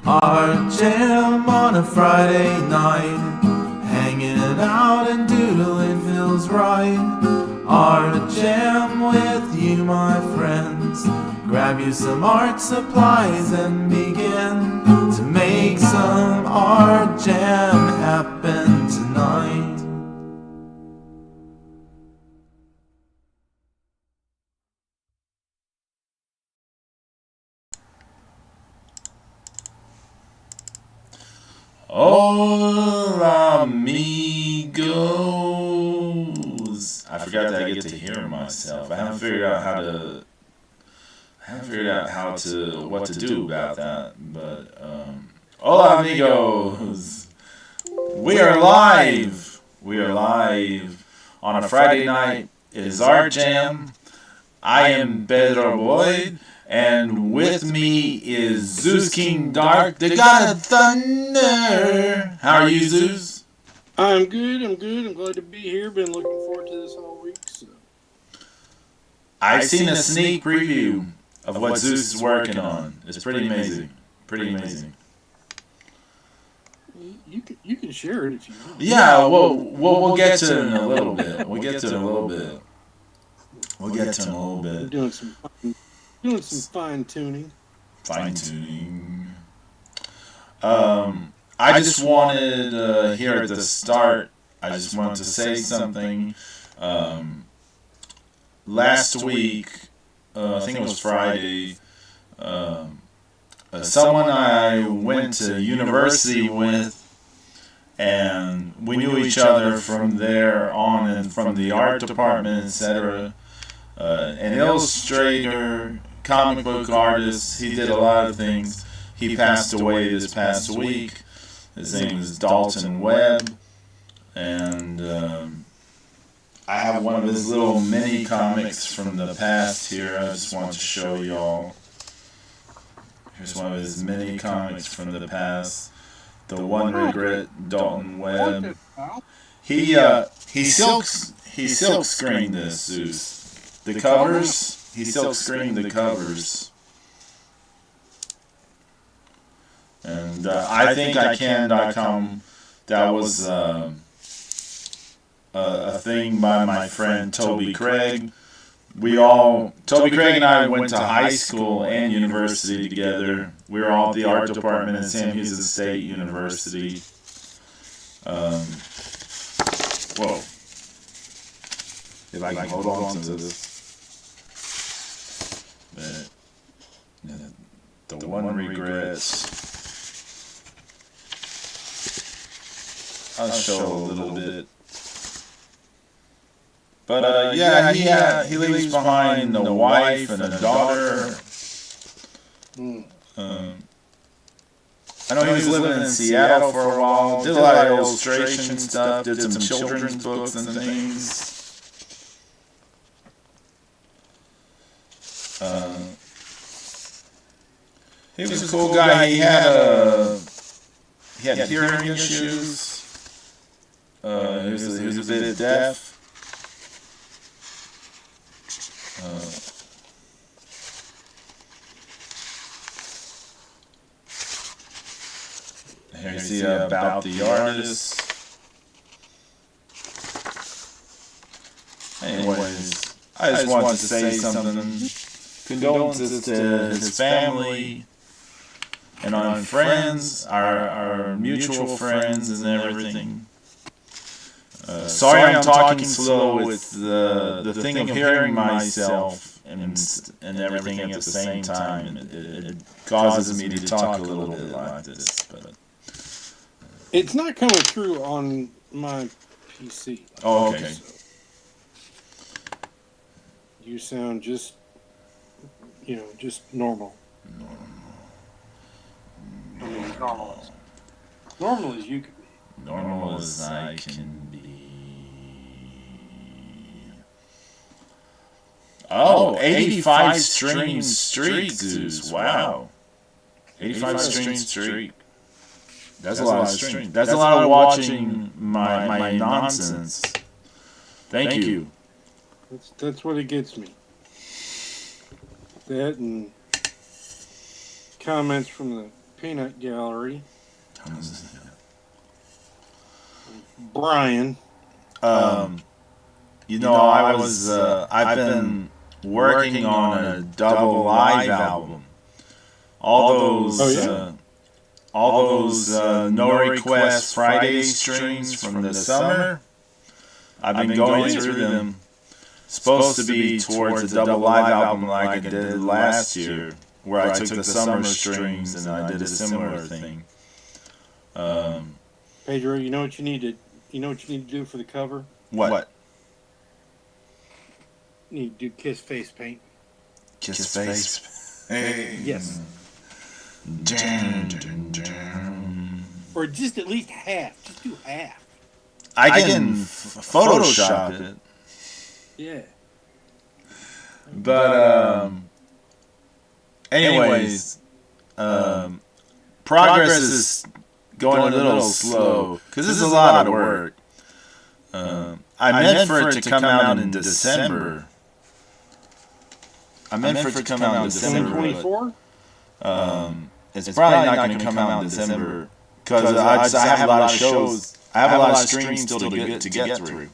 Art Jam on a Friday night. Hanging out and doodling feels right. Art Jam with you, my friends. Grab you some art supplies and begin to make some Art Jam happen tonight. Hola, amigos. I forgot that I get to hear myself. I haven't figured out what to do about that. But hola, amigos. We are live. We are live on a Friday night. It is Art Jam. I am Pedro Boyd. And with me is Zeus King Dark, the god of thunder. How are you, Zeus? I'm good. I'm glad to be here. Been looking forward to this all week. So. I've seen a sneak preview of what Zeus is working on. It's pretty amazing. Pretty amazing. You can share it if you want. Yeah, we'll get to it in a little bit. I'm doing some fine tuning. I just wanted here at the start. I just wanted to say something. Last week, I think it was Friday. Someone I went to university with, and we knew each other from there on, and from the art department, etc. An illustrator, comic book artist. He did a lot of things. He passed away this past week. His name is Dalton Webb, and I have one of his little mini comics from the past here. I just want to show y'all. Here's one of his mini comics from the past. The One Regret, Dalton Webb. He silk screened this, Zeus. The covers, he silk screened the covers. And I think I can.com, that was a thing by my friend Toby Craig. Toby Craig and I went to high school and university together. We were all at the art department at Sam Houston State University. Whoa. If I can hold on to this. But, the one regrets. I'll show a little bit. But he leaves behind a wife and a daughter. I know he was living in Seattle for a while. Did a lot of illustration stuff. Did some children's books and things. He was a cool guy. He had hearing issues. He was a bit deaf. Here's the about the artist. Anyways, I just wanted to say something. Condolences to his family and our friends, our mutual friends and everything. Sorry I'm talking slow with the thing of hearing myself and everything at the same time. It causes me to talk a little bit like this, but it's not coming through on my PC. Oh, okay. So you sound just normal. I mean, normal as you can be. Normal as I can be. Oh, 85 stream streak, Zeus. Wow. 85 stream streak. That's a lot of stream. That's a lot of watching my nonsense. Thank you. That's what it gets me. That and comments from the Peanut Gallery. Brian. I've been working on a double live album. All those no request Friday streams from the summer. I've been going through them. Supposed to be towards a double live album like I did last year, where I took the summer strings and I did a similar thing. Pedro, you know what you need to do for the cover? What? You need to do Kiss face paint. Kiss face. Hey. Yes. Or just at least half. Just do half. I can Photoshop it. Yeah. But anyways, progress is going a little slow because this is a lot of work. I meant for it to come out in December. I meant for it to come out in December. 2024? It's probably not going to come out in December because I have a lot of shows. I have a lot of streams still to get through.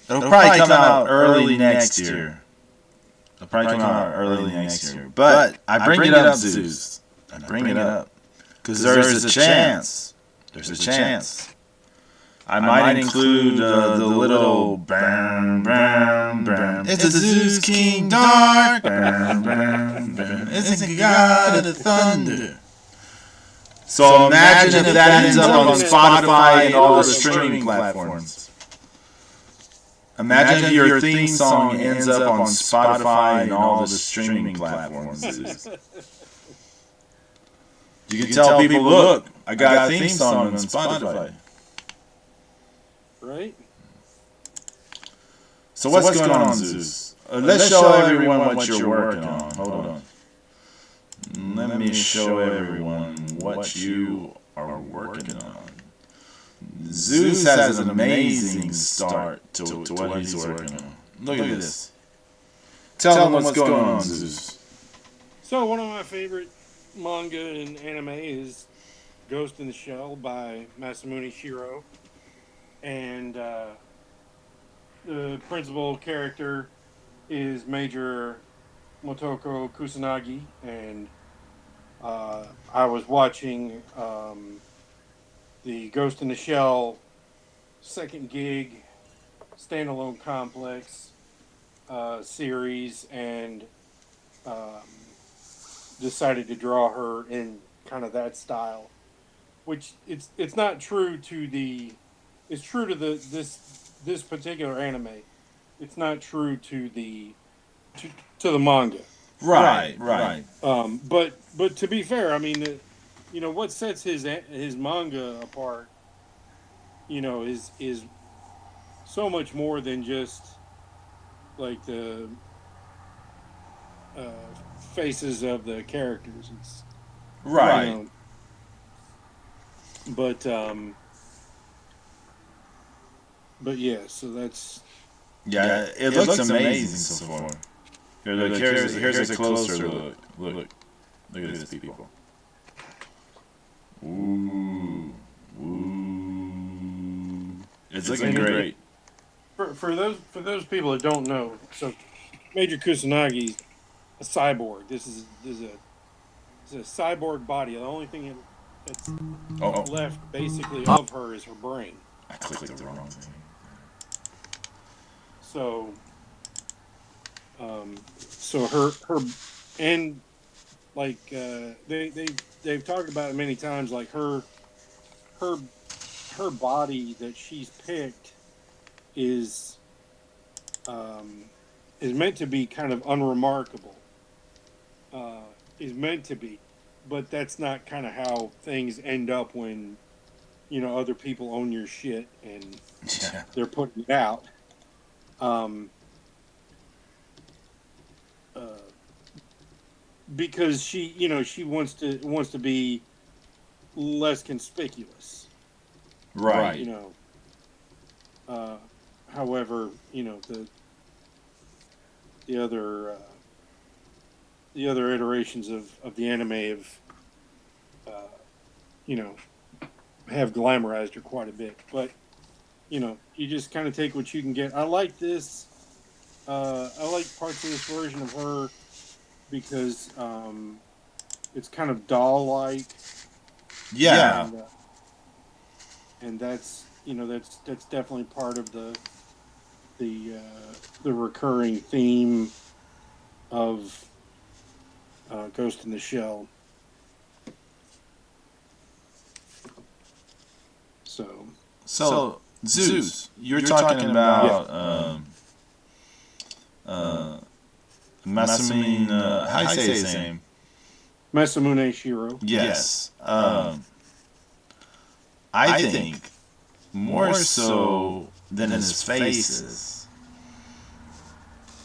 It'll probably come out early next year. But I bring it up, Zeus. I bring it up because there's a chance. I might include the little bam, bam, bam. It's a Zeus King Dark. Bam, bam, bam. It's a god of the thunder. So imagine if that ends up on Spotify and all the streaming platforms. Imagine if your theme song ends up on Spotify and all the streaming platforms. You can tell people, look, I got a theme song on Spotify. Right? So what's going on, Zeus? Let's show everyone what you're working on. Hold on. Let me show everyone what you are working on. Zeus has an amazing start to what he's working on. Look at this. Tell them what's going on, Zeus. So one of my favorite manga and anime is Ghost in the Shell by Masamune Shirow. And the principal character is Major Motoko Kusanagi. And I was watching the Ghost in the Shell second gig standalone complex series and decided to draw her in kind of that style, which it's not true to the. It's true to this particular anime. It's not true to the manga. Right. But to be fair, I mean, what sets his manga apart, is so much more than just like the faces of the characters. It's right. But yeah, so that's... Yeah, it looks amazing so far. Here's a closer look. Look at this, people. Ooh. It's looking great. For those people that don't know, so Major Kusanagi's a cyborg. This is a cyborg body. The only thing that's left basically of her is her brain. I clicked the wrong thing. So her and like they've talked about it many times. Like her body that she's picked is meant to be kind of unremarkable. Is meant to be, but that's not kind of how things end up when other people own your shit and they're putting it out. Because she wants to be less conspicuous, right? However, the other uh, the other iterations of the anime uh, you know have glamorized her quite a bit. But you just kind of take what you can get. I like this. I like parts of this version of her because it's kind of doll-like, Yeah. and that's definitely part of the recurring theme of Ghost in the Shell. So So Zeus, you're talking about uh, Masamune. How you say his name? Masamune Shiro. Yes. I think more so than his faces,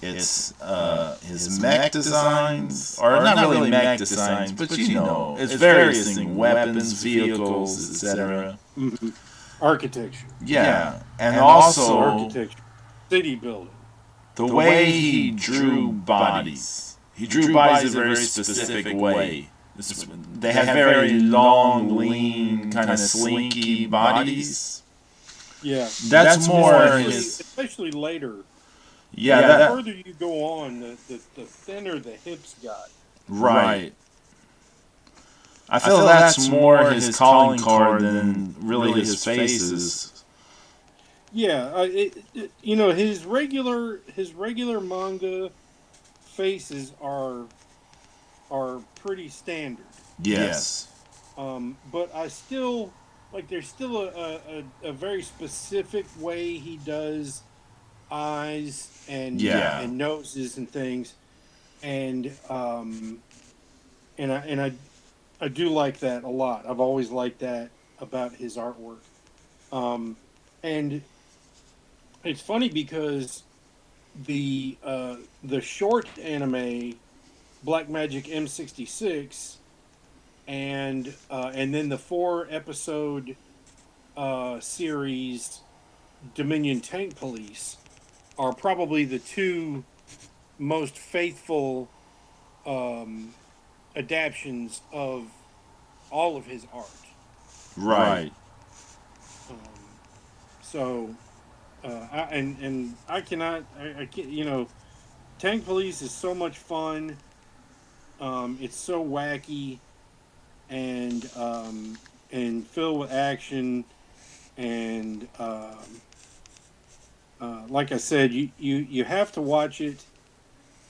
it's his mech designs, or not really mech designs, but it's various things, weapons, vehicles, etc. Mhm. Architecture, Yeah, and also architecture, city building. the way he drew bodies. He drew bodies a very specific way. They have very long, lean, kind of slinky bodies. Yeah, That's more especially later. Yeah, The that, further you go on, the thinner the hips got. right. I feel that's more his calling card than really his faces. Yeah, his regular manga faces are pretty standard. Yes. But I still like there's still a very specific way he does eyes Yeah. and noses and things, and I do like that a lot. I've always liked that about his artwork. Um, and it's funny because the short anime Black Magic M66 and then the 4 episode series Dominion Tank Police are probably the two most faithful um, adaptions of all of his art. Right. Um, so and I cannot I can't Tank Police is so much fun. It's so wacky and filled with action and like I said, you have to watch it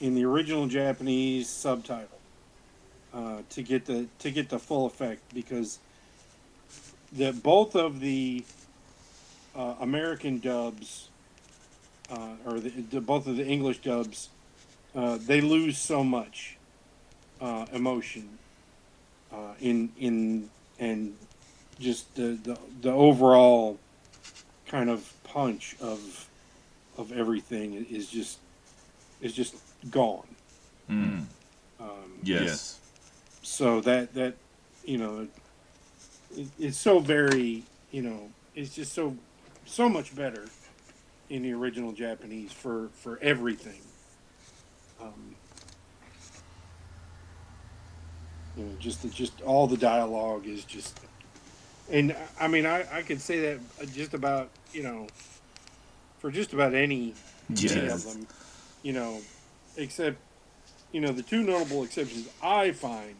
in the original Japanese subtitle to get the full effect because the both of the American dubs or both of the English dubs they lose so much emotion in and just the overall kind of punch of everything is just gone. Mm. Um, Yes. so that it's so very it's just so much better in the original Japanese for everything. Um, just all the dialogue is just, and I mean I could say that just about for just about any of Yes. them, you know, except the two notable exceptions I find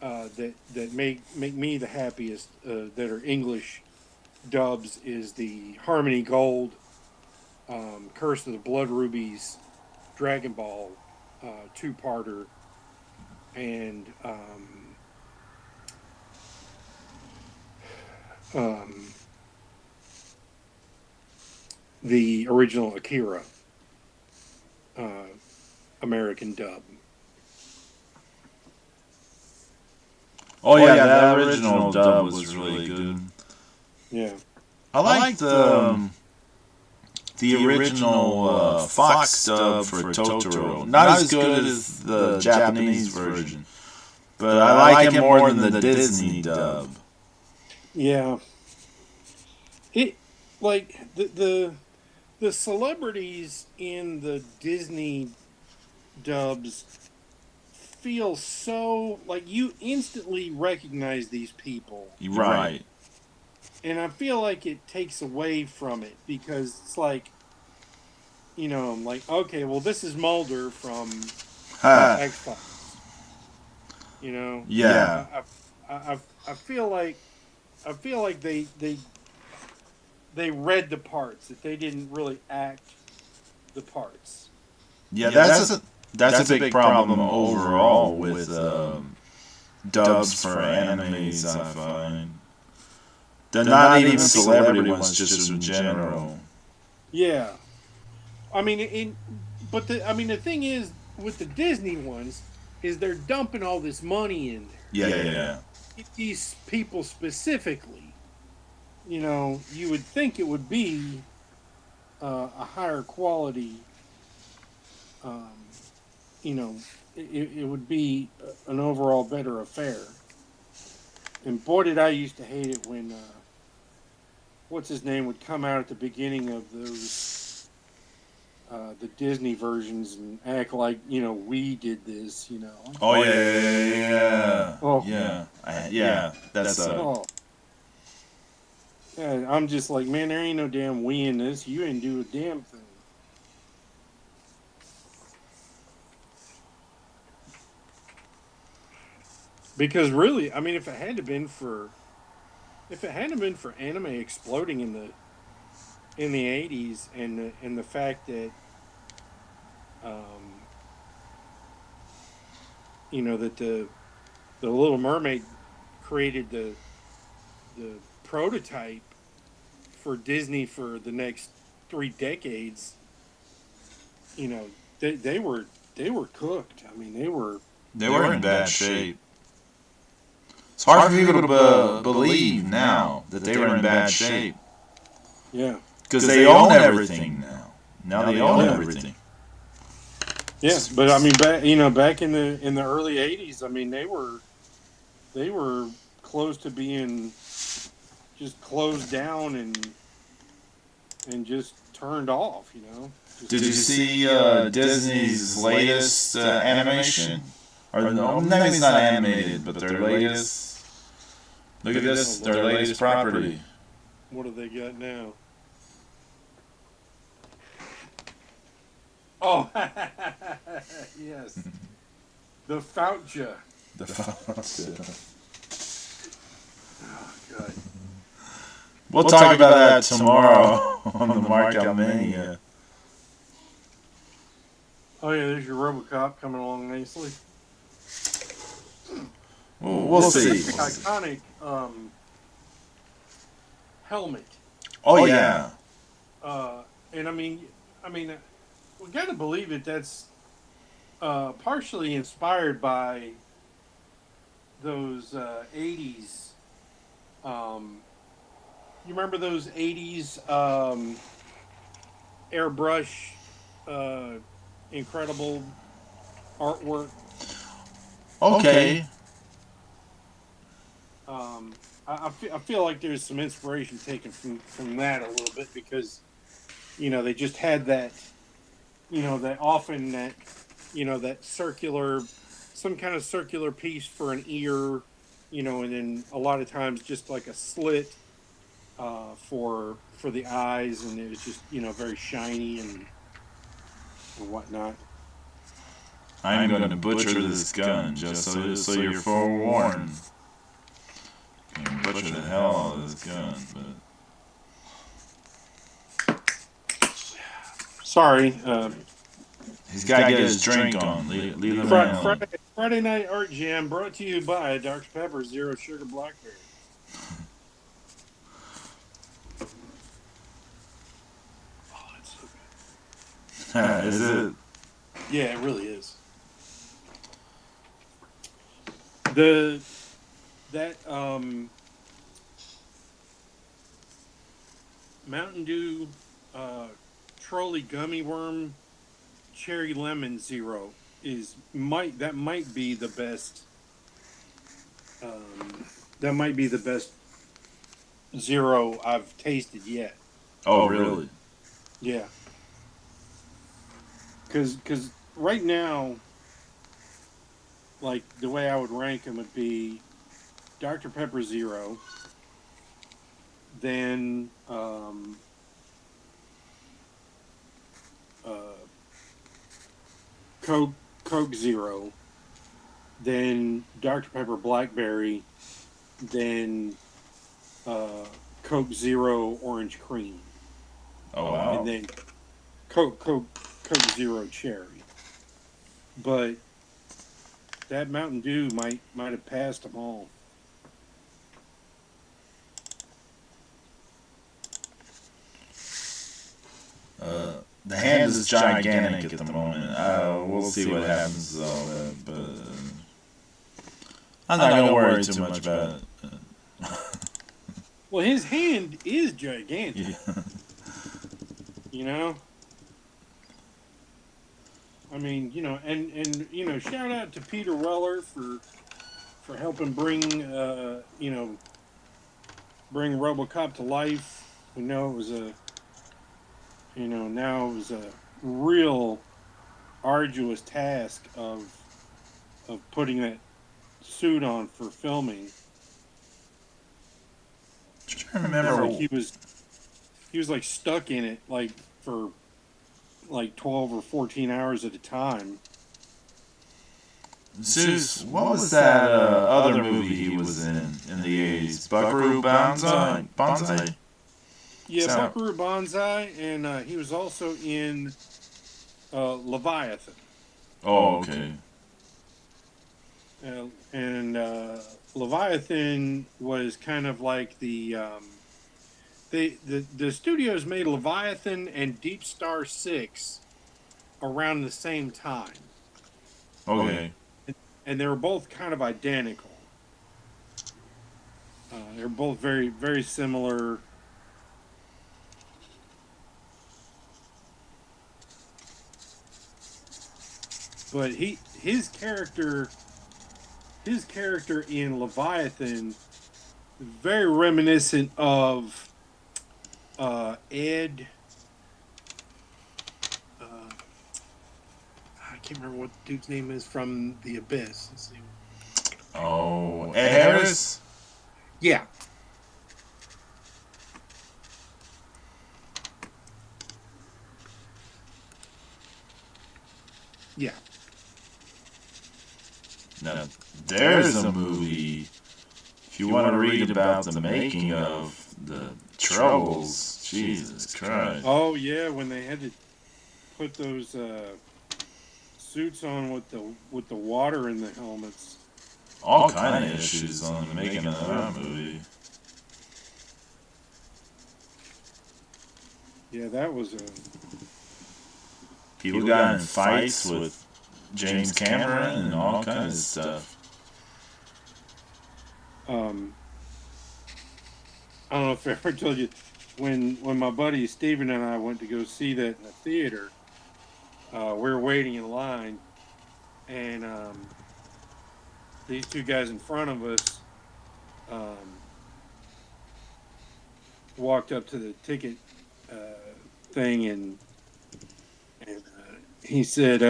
that make me the happiest that are English dubs is the Harmony Gold, Curse of the Blood Rubies, Dragon Ball two-parter, and um, the original Akira uh, American dub. Oh yeah, that original dub was really good. Yeah, I liked the original Fox dub for Totoro. Not as good as the Japanese version, but I like it more than the Disney dub. yeah. It like the celebrities in the Disney dubs feel so like you instantly recognize these people, Right. and I feel like it takes away from it because it's like, I'm like, okay, well, this is Mulder from Ha. X Files. You know, Yeah. I feel like they read the parts that they didn't really act the parts. Yeah, that's a big problem overall with dubs for animes. I find they're not even celebrity ones, just in general. Yeah, I mean, the thing is with the Disney ones is they're dumping all this money in there. Yeah. These people specifically, you would think it would be a higher quality. Um, it would be an overall better affair. And boy, did I used to hate it when what's his name would come out at the beginning of those the Disney versions and act like we did this. Oh yeah. Oh, Yeah. That's oh, yeah. I'm just like, man, there ain't no damn we in this. You ain't do a damn thing. Because really, I mean, if it hadn't been for anime exploding in the '80s and the fact that um, that the Little Mermaid created the prototype for Disney for the next 3 decades, they were cooked. I mean, they were in bad shape. It's hard for people to believe now that they were in bad shape yeah, because they own everything now. Now they own yeah, everything. yeah. But I mean, back in the early '80s, I mean, they were close to being just closed down and just turned off. Did you see Disney's latest animation? Or no, maybe it's not animated, but their latest. Look at this, their latest property. What have they got now? Oh, yes, the Foucha. The Oh, God. We'll talk about that tomorrow on the Markout Mania. Oh yeah, there's your Robocop coming along nicely. We'll see. Iconic helmet. Oh yeah. And we got to believe it. That's partially inspired by those '80s. Um, you remember those '80s airbrush, uh, incredible artwork. Okay. I feel like there's some inspiration taken from that a little bit because they just had that that often that circular some kind of circular piece for an ear, and then a lot of times just like a slit for the eyes, and it was just very shiny and whatnot. I'm going to butcher this gun just so you're forewarned. I'm going to butcher the hell out of this gun, Sorry. he's got to get his drink on. Leave him alone. Friday Night Art Jam brought to you by Dr. Pepper Zero Sugar Blackberry. Oh, that's so good. Is it? Yeah, it really is. The that Mountain Dew trolley gummy worm cherry lemon zero might be the best that might be the best zero I've tasted yet. Oh, really? Yeah. Because right now, like the way I would rank them would be Dr. Pepper Zero, then uh, Coke Zero, then Dr. Pepper Blackberry, then uh, Coke Zero Orange Cream, Oh, wow. and then Coke Zero Cherry. But that Mountain Dew might have passed them all. The hand is gigantic at the moment. We'll see what happens with all that, but I'm not gonna worry too much about it. Well, his hand is gigantic. Yeah. You know? I mean, and shout out to Peter Weller for helping bring bring RoboCop to life. We know it was now it was a real arduous task of putting that suit on for filming. I'm trying to remember. Like he was like stuck in it like for like 12 or 14 hours at a time. Zeus, what was that other movie he was in the 80s? Buckaroo Banzai? Yeah, Buckaroo Banzai, and he was also in Leviathan. Oh, okay. And Leviathan was kind of like the studios made Leviathan and Deep Star 6 around the same time. Okay. And they were both kind of identical. They're both very, very similar. But his character in Leviathan very reminiscent of Ed. I can't remember what the dude's name is from The Abyss. Let's see. Oh, Ed Harris? Yeah. Yeah. Now, there's a movie, if you want to read about the making of the Troubles, Jesus Christ. Oh, yeah, when they had to put those suits on with the water in the helmets. All kind of issues on the making of that movie. Yeah, that was a... People got in fights with James Cameron and all kinds of stuff. I don't know if I ever told you, when my buddy Steven and I went to go see that in the theater, we were waiting in line, and these two guys in front of us walked up to the ticket thing, and he said,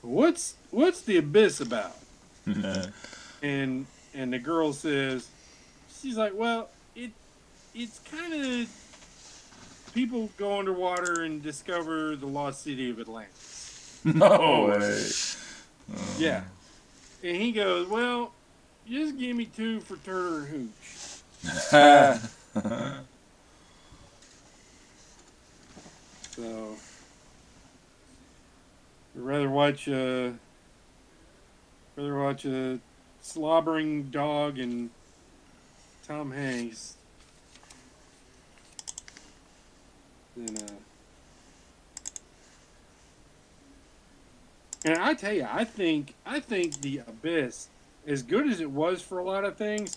"What's The Abyss about?" and the girl says, she's like, "Well, it's kind of people go underwater and discover the lost city of Atlantis." No way. Yeah. And he goes, "Well, just give me 2 for Turner Hooch." So, I'd rather watch a slobbering dog and Tom Hanks than And I tell you, I think The Abyss, as good as it was for a lot of things,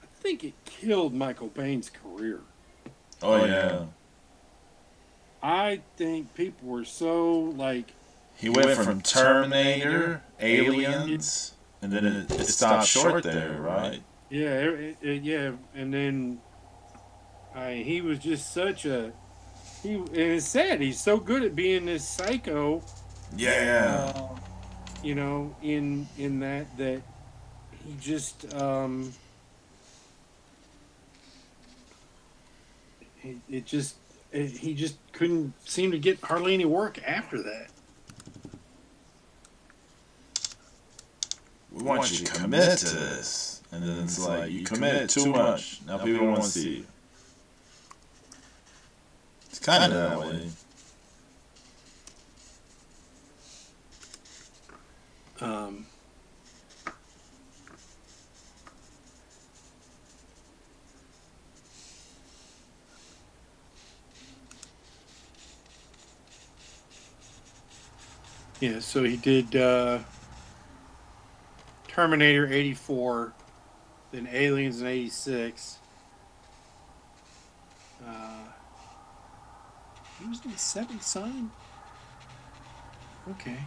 I think it killed Michael Bay's career. Oh, yeah. I think people were so, like... He went from Terminator, Aliens, and then it stopped short there, right? Yeah, yeah, and then He was just such a and it's sad. He's so good at being this psycho. Yeah. Uh, in that he just it just he just couldn't seem to get hardly any work after that. We want you to commit to this. And then it's like, you committed too much. Now people want to see you. It's kind of that way. Um, yeah, so he did Terminator 84, then Aliens in 86. He was in Seventh Son? Okay.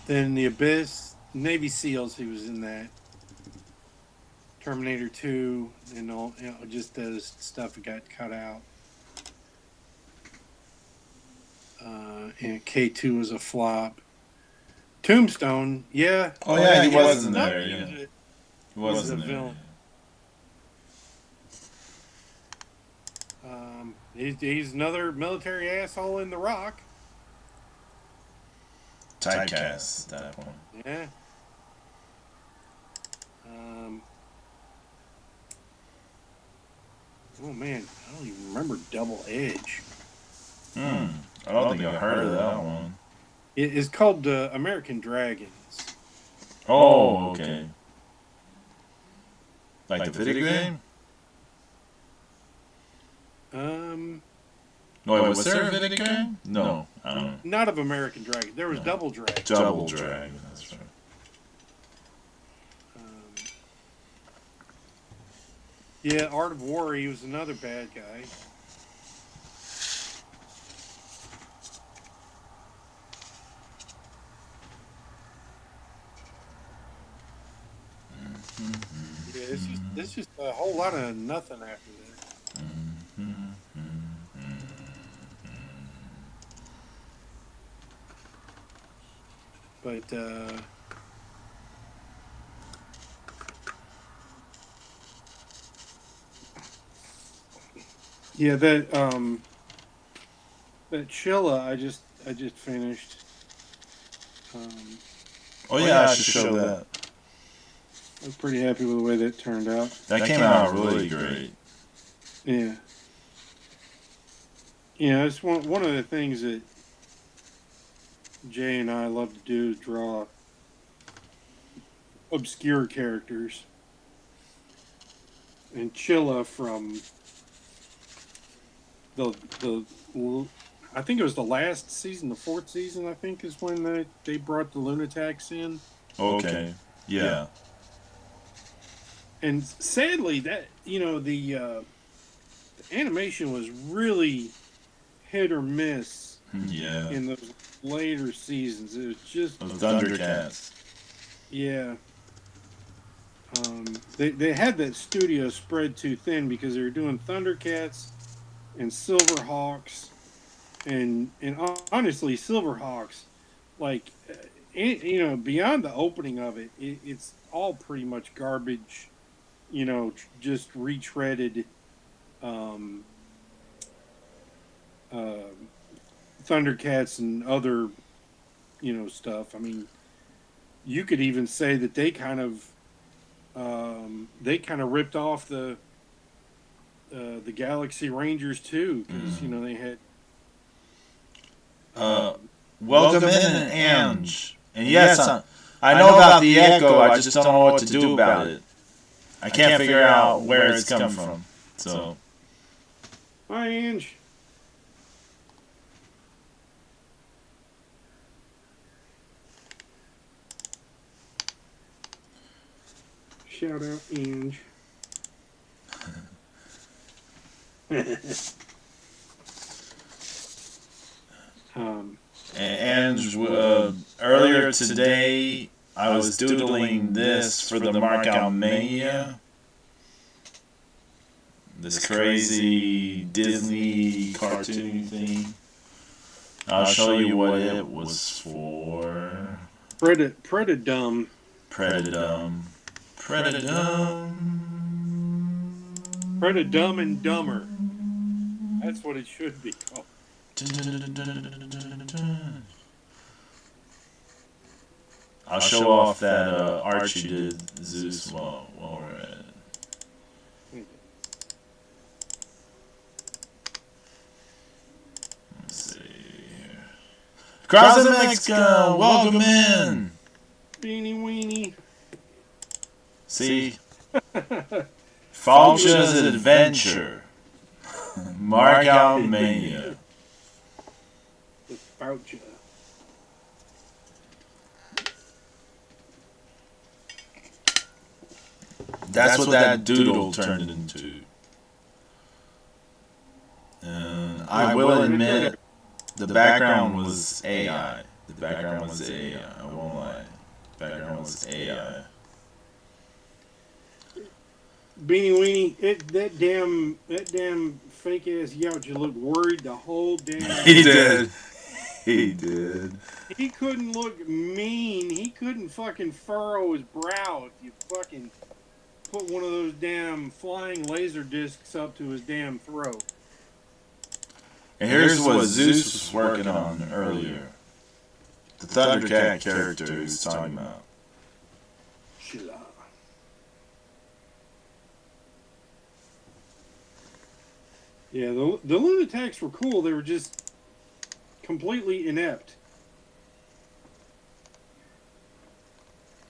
Then The Abyss, Navy SEALs, he was in that. Terminator 2, and all, just the stuff that got cut out. And K2 was a flop. Tombstone, yeah. Oh, yeah, he wasn't there. Yeah. He wasn't there. Villain. He's another military asshole in The Rock. Typecast at that point. Yeah. Oh man, I don't even remember Double Edge. I don't think I heard of that one. It's called American Dragons. Oh, okay. Like the video game? No, wait, was there a video game? No, I don't know. Not of American Dragon. There was Double Dragon. Double Dragon, that's right. Yeah, Art of War, he was another bad guy. Yeah, it's just a whole lot of nothing after that. But yeah, that Chilla I just finished. Oh yeah, I should show that. I was pretty happy with the way that turned out. That came out really great. Yeah. Yeah, it's one of the things that Jay and I love to do is draw obscure characters. And Chilla from the I think it was the last season, the 4th season, I think, is when they brought the Lunatics in. Okay. Yeah. And sadly, that the animation was really hit or miss. Yeah. In those later seasons, it was just Thundercats. Yeah. They had that studio spread too thin because they were doing Thundercats and Silverhawks, and honestly, Silverhawks, like, beyond the opening of it's all pretty much garbage. Just retreaded Thundercats and other, stuff. I mean, you could even say that they kind of ripped off the Galaxy Rangers too, because they had. Welcome in, Ange. And yes, I know about the Echo. I just don't know what to do about it. I can't figure out where it's coming from. So. Hi, Ange. Shout out, Ange. And earlier today, I was doodling this for the Markout Mania. this crazy Disney cartoon thing. I'll show you what it was for. Predadum. Predadum. Predadum. Predadum and Dumber. That's what it should be called. I'll show off that art you did, Zeus, while we're at it. Let's see here. Cross the Mexico, welcome in. Beanie weenie. See? Falcha's Adventure. Mark out Mania. The Falcha. That's what that doodle turned into. And I will admit, the background was AI. The background was AI. I won't lie. The background was AI. Beanie weenie. That damn fake ass Yautja looked worried the whole damn. He did. He did. He couldn't look mean. He couldn't fucking furrow his brow if you fucking put one of those damn flying laser discs up to his damn throat. And here's what Zeus was working on earlier. The Thundercat character he was talking about. Shilla. Yeah, the Lunatics were cool. They were just completely inept.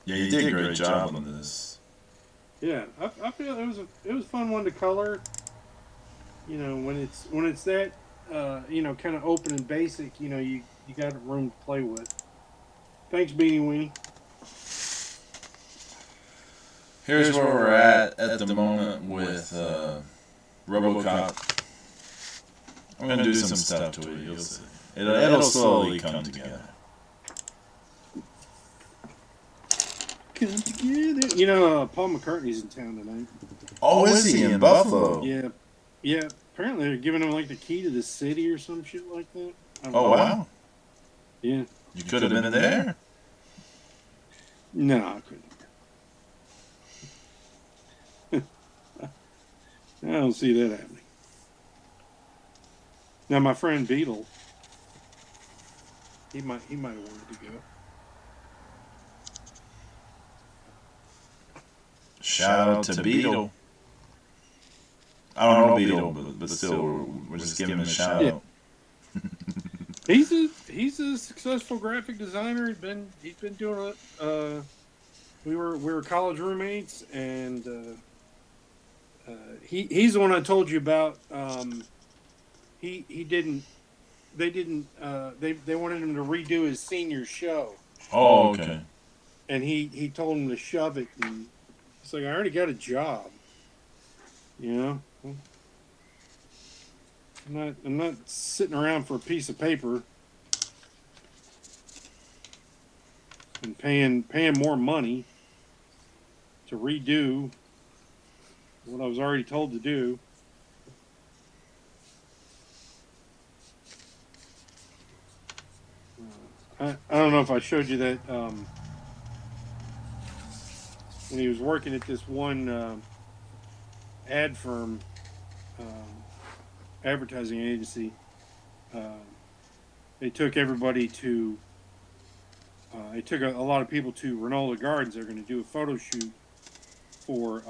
Yeah, you did a great job on this. Yeah, I feel it was a fun one to color. You know, when it's that kind of open and basic, you got room to play with. Thanks, Beanie Weenie. Here's where we're at the moment with Robocop. I'm gonna do some stuff to it. You'll see. It'll slowly come together. Come together. Paul McCartney's in town tonight. Oh, is he in Buffalo? Yeah. Apparently they're giving him like the key to the city or some shit like that. Oh wow. Yeah. You could have been there. No, I couldn't. I don't see that happening. Now my friend Beetle, he might have wanted to go. Shout out to Beetle. I don't know Beetle, but still, we're just giving him a shout out. He's a successful graphic designer. He's been doing it. We were college roommates, and he's the one I told you about. They wanted him to redo his senior show. Oh, okay. And he told him to shove it, and it's like, I already got a job. I'm not sitting around for a piece of paper and paying more money to redo what I was already told to do. I don't know if I showed you that when he was working at this one ad firm, advertising agency. They took everybody to. They took a lot of people to Reynolda Gardens. They're going to do a photo shoot for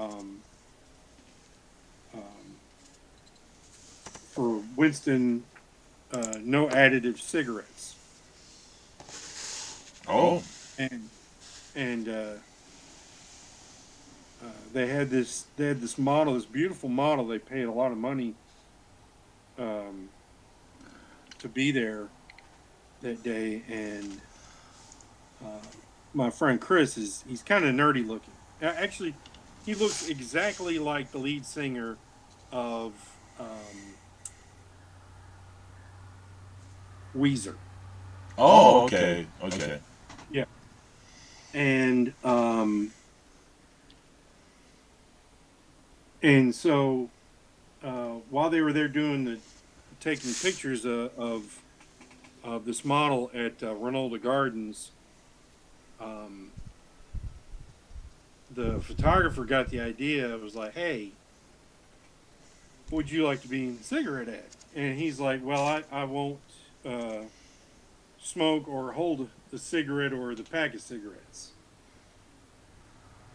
Winston no additive cigarettes. Oh. And they had this model, this beautiful model. They paid a lot of money to be there that day, and my friend Chris he's kind of nerdy looking. Actually, he looks exactly like the lead singer of Weezer. Oh, okay. Yeah. And so while they were there taking pictures of this model at Ronalda Gardens, um, the photographer got the idea. It was like, hey, would you like to be in the cigarette ad? And he's like, well, I won't uh, smoke or hold the cigarette or the pack of cigarettes.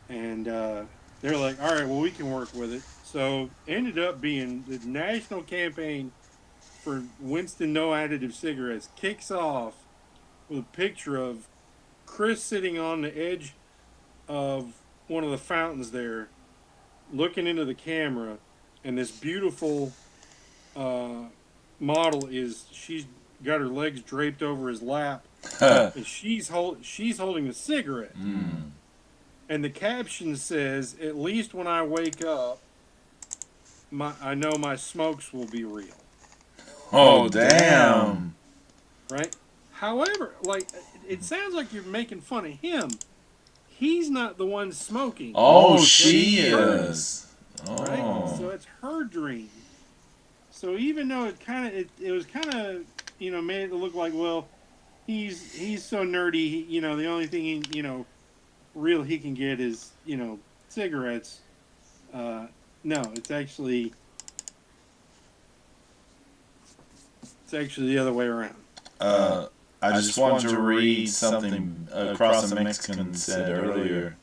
And they're like, all right, well, we can work with it. So ended up being the national campaign for Winston No Additive Cigarettes kicks off with a picture of Chris sitting on the edge of one of the fountains there, looking into the camera, and this beautiful uh, model she's got her legs draped over his lap, and she's holding a cigarette. Mm. And the caption says, "At least when I wake up, I know my smokes will be real." Oh, damn. Right? However, like it sounds like you're making fun of him. He's not the one smoking. Oh, she is. Right? Oh. So it's her dream. So even though it was kind of made it look like, well, he's so nerdy, the only thing real he can get is cigarettes. No, it's actually the other way around. I just wanted to read something Across the Mexican said earlier.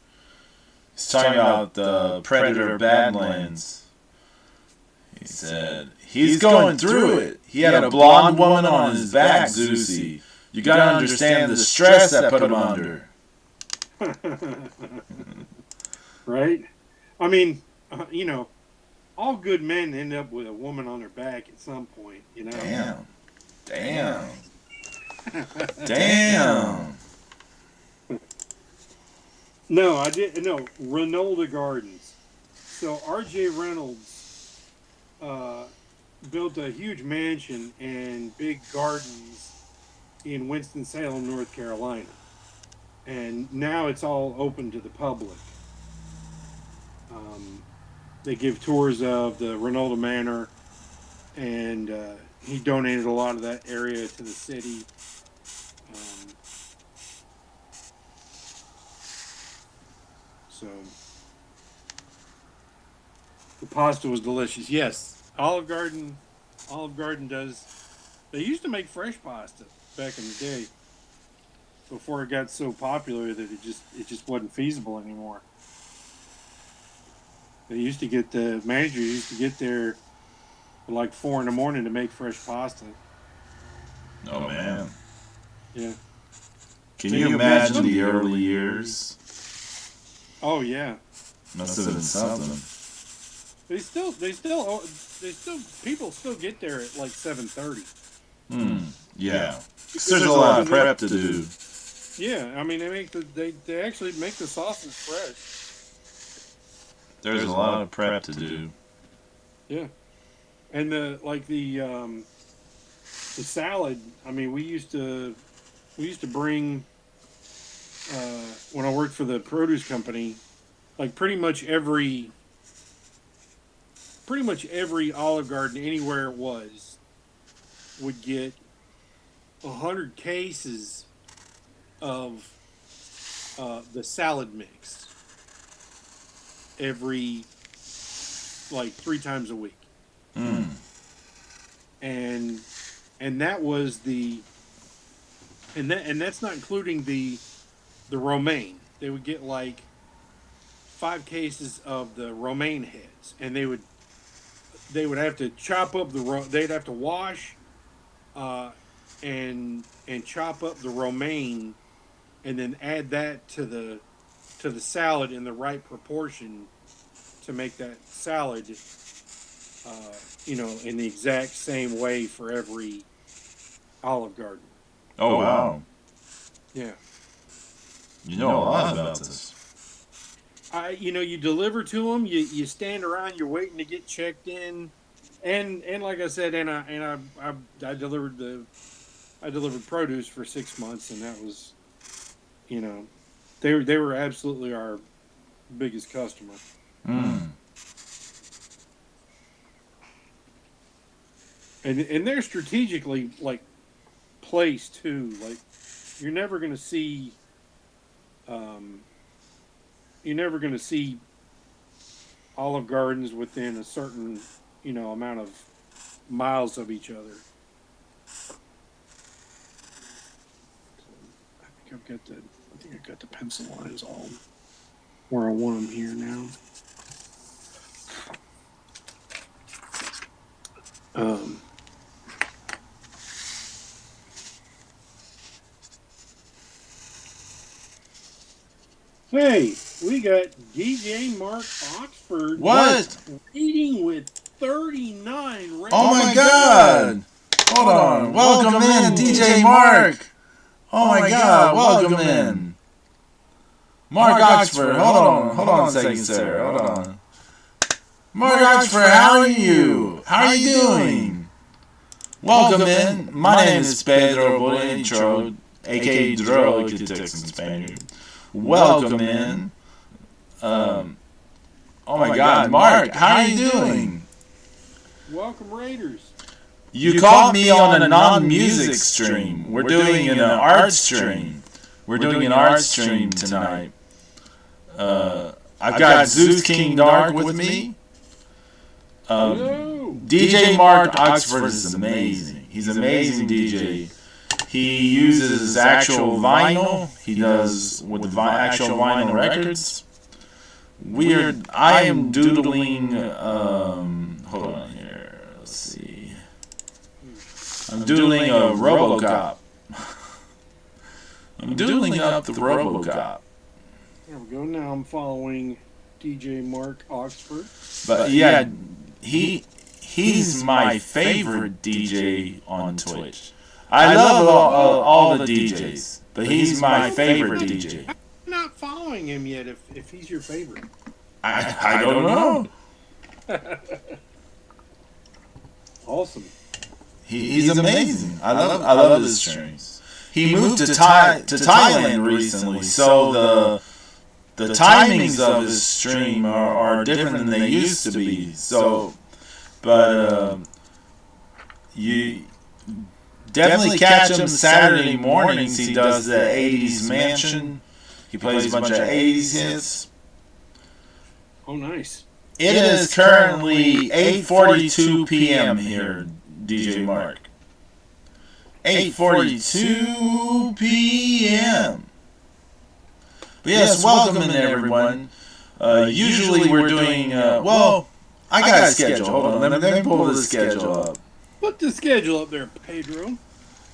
He's talking about the Predator Badlands. He said, he's going through it. He had a blonde woman on his back, Zeusy. You gotta understand the stress that put him under. Right? I mean, all good men end up with a woman on their back at some point, Damn. Damn. No, I didn't. No, Ronalda Gardens. So R.J. Reynolds built a huge mansion and big gardens in Winston-Salem, North Carolina. And now it's all open to the public. They give tours of the Ronalda Manor, and he donated a lot of that area to the city. So the pasta was delicious. Yes, Olive Garden does. They used to make fresh pasta back in the day before it got so popular that it just wasn't feasible anymore. The manager used to get there at like 4 in the morning to make fresh pasta. Oh, man. Yeah. Can you imagine the early years? Oh yeah. Must have been something. People still get there at like 7:30. Yeah. There's a lot of prep to do. Yeah, I mean they actually make the sausage fresh. There's a lot of prep to do. Yeah, and the salad. I mean, we used to bring when I worked for the produce company, like pretty much every Olive Garden anywhere it was would get 100 cases of the salad mix every like 3 times a week. And that was that's not including the romaine. They would get like 5 cases of the romaine heads, and they would have to chop up they'd have to wash and chop up the romaine, and then add that to the salad in the right proportion to make that salad in the exact same way for every Olive Garden. Oh, wow. Yeah. You know a lot about this. You deliver to them. You stand around. You're waiting to get checked in, and like I said, I delivered produce for 6 months, and that was, they were absolutely our biggest customer. and they're strategically like placed too. Like you're never going to see, um, you're never going to see Olive Gardens within a certain amount of miles of each other. I think I've got the pencil lines all where I want them here now. Hey, we got DJ Mark Oxford. What? Rating with 39 ratings. Oh my God! Hold on. Welcome in, DJ Mark. Oh my God! Welcome in, Mark Oxford. Hold on a second, sir. Hold on. Mark Oxford, how are you? How are you doing? Welcome in. My name is Pedro Bonitro, aka Dro, if you text in Spanish. Welcome in. Oh my God, Mark, how are you doing? Welcome, Raiders. You caught me on a non-music stream. We're doing an art stream. We're doing an art stream tonight. I've got Zeus King Dark with me. DJ Mark Oxford is amazing. He's an amazing DJ. He uses actual vinyl. He does with the actual vinyl records. I am doodling. Hold on here. Let's see. I'm doodling a Robocop. I'm doodling up the Robocop. There we go. Now I'm following DJ Mark Oxford. But yeah, he's my favorite DJ on Twitch. I love all the DJs, but he's my favorite DJ. I'm not following him yet if he's your favorite. I don't know. Awesome. He's amazing. I love his streams. He moved to Thailand recently, so the timings of his stream are different than they used to be. So, but you definitely catch him Saturday mornings. He does the 80s Mansion. He plays a bunch of 80s hits. Oh, nice. It is currently 8:42 p.m. here, DJ Mark. 8:42 p.m. But yes, welcome in everyone. Usually we're doing, I got a schedule. Hold on, let me pull the schedule up. Put the schedule up there, Pedro.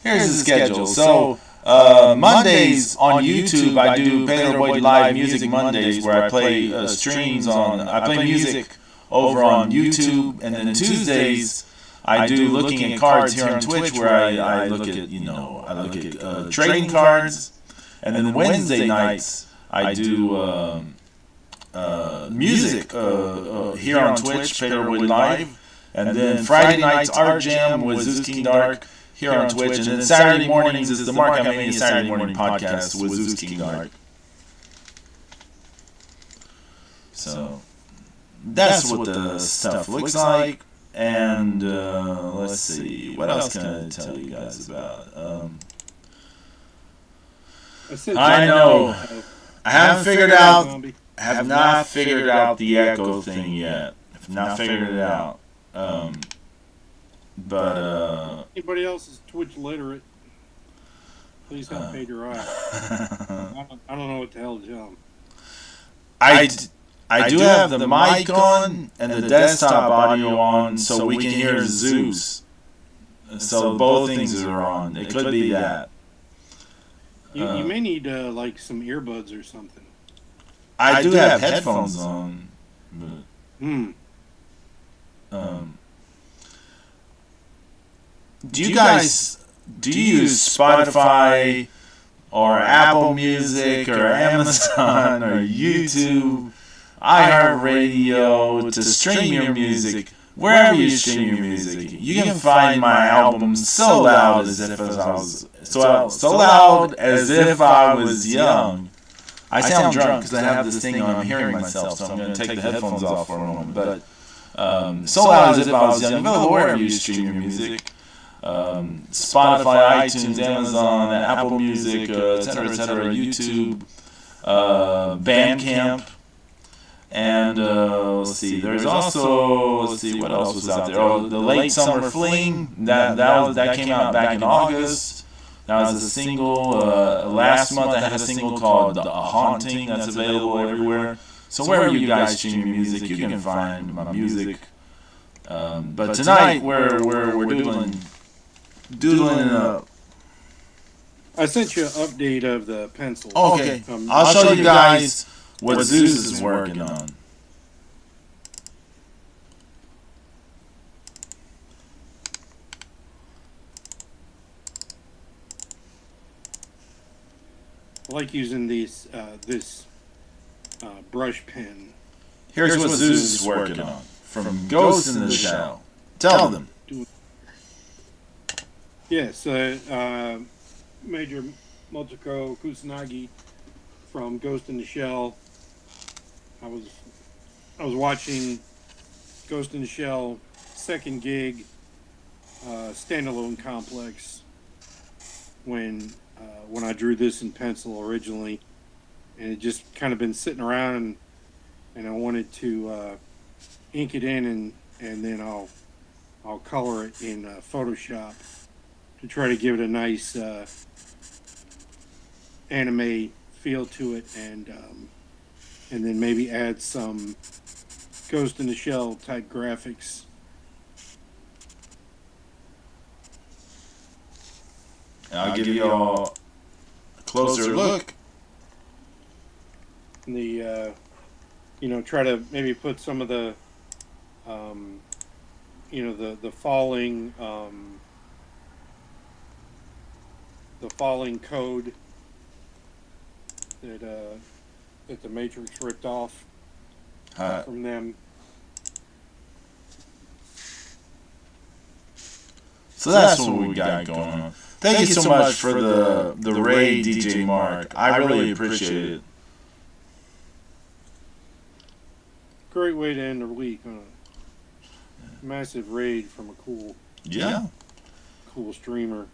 Here's the schedule. So, Mondays on YouTube, I do Pedro Boyd Live Music Mondays, where I play streams I play music over on YouTube, and then Tuesdays I do looking at cards here on Twitch, where I look at trading cards, and then Wednesday nights I do music here on Twitch, Pedro Boyd Live, and then Friday nights Art Jam with Zeus King Dark here on Twitch, and then Saturday mornings is the Mark Mania Saturday Morning Podcast with Zeus King Dark. So that's what the stuff looks like, and let's see, what else can I tell you guys about? I know I have not figured out the echo thing yet. I've not figured it out. But anybody else is Twitch literate, please help Pedro out. I don't know what the hell to tell him. I do have the mic on and the desktop audio on, so we can hear Zeus. So both things are on. It could be that. You may need like some earbuds or something. I do have headphones on. But, do you use Spotify or Apple Music or Amazon or YouTube, iHeartRadio to stream your music? Wherever you stream your music, you can find my album so loud as if I was young. I sound drunk because I have this thing on. I'm hearing myself, so I'm going to take the headphones off for a moment. But So loud as if I was young. But wherever you stream your music, Spotify, iTunes, Amazon, Apple Music, etc., YouTube, Bandcamp, and let's see. There's also, let's see, what else was out there? Oh, the Late Summer Fling. That came out back in August. That was a single. Last month I had a single called "A Haunting" that's available everywhere. So wherever you guys stream your music, you can find my music. But tonight we're doodling. I sent you an update of the pencil. Okay, I'll show you guys what Zeus is working on. I like using this brush pen. Here's what Zeus is working on from Ghost in the Shell. Tell them. Yes, Major Motoko Kusanagi from Ghost in the Shell. I was watching Ghost in the Shell second gig, standalone complex, when I drew this in pencil originally, and it just kind of been sitting around, and I wanted to ink it in, and then I'll color it in Photoshop to try to give it a nice anime feel to it, and then maybe add some Ghost in the Shell type graphics. I'll give you all a closer look. The try to maybe put some of the the falling code that the Matrix ripped off from them. So that's what we got going on. Thank you so much for the raid, DJ Mark. I really appreciate it. Great way to end the week, huh? Massive raid from a cool streamer.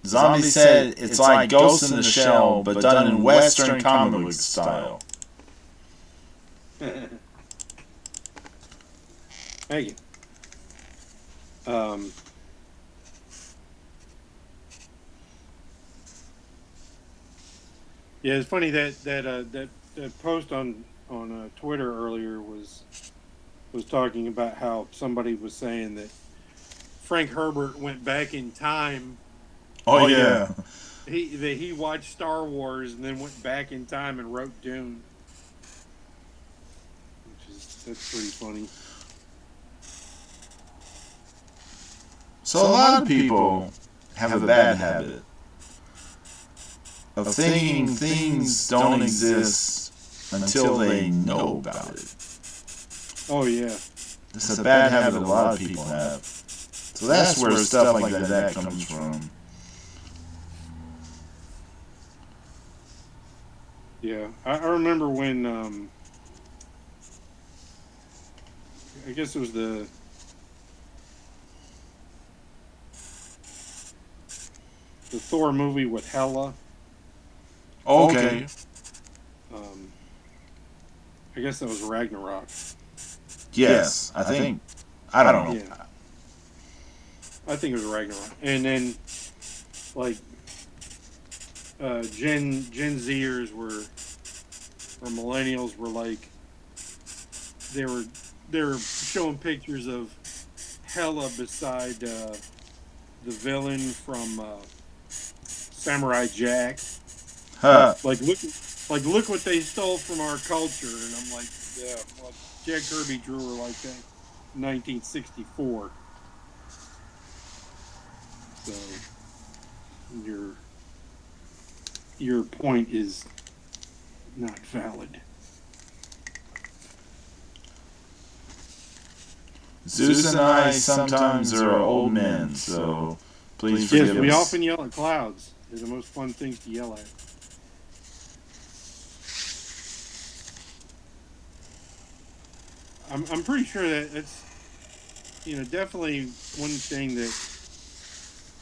Zombie said it's like Ghost in the Shell, but done in Western comic book style. Thank you. Yeah, it's funny that post on Twitter earlier was talking about how somebody was saying that Frank Herbert went back in time. Oh yeah. He watched Star Wars and then went back in time and wrote Dune. That's pretty funny. So a lot of people have a bad habit of thinking things don't exist until they know about it. Oh yeah. This is a bad habit a lot of people have. So that's where stuff like that comes from. Yeah, I remember when I guess it was the Thor movie with Hela. Okay. I guess that was Ragnarok. Yes, I think. I don't know. Yeah. I think it was Ragnarok. And then, like, Gen Zers or millennials were like, they were showing pictures of Hela beside the villain from Samurai Jack. Huh. Look what they stole from our culture. And I'm like, yeah, well, Jack Kirby drew her like that in 1964. So your point is not valid. Zeus and I sometimes are old men, so please forgive us. Yes, we often yell at clouds. They're the most fun things to yell at. I'm pretty sure that it's definitely one thing that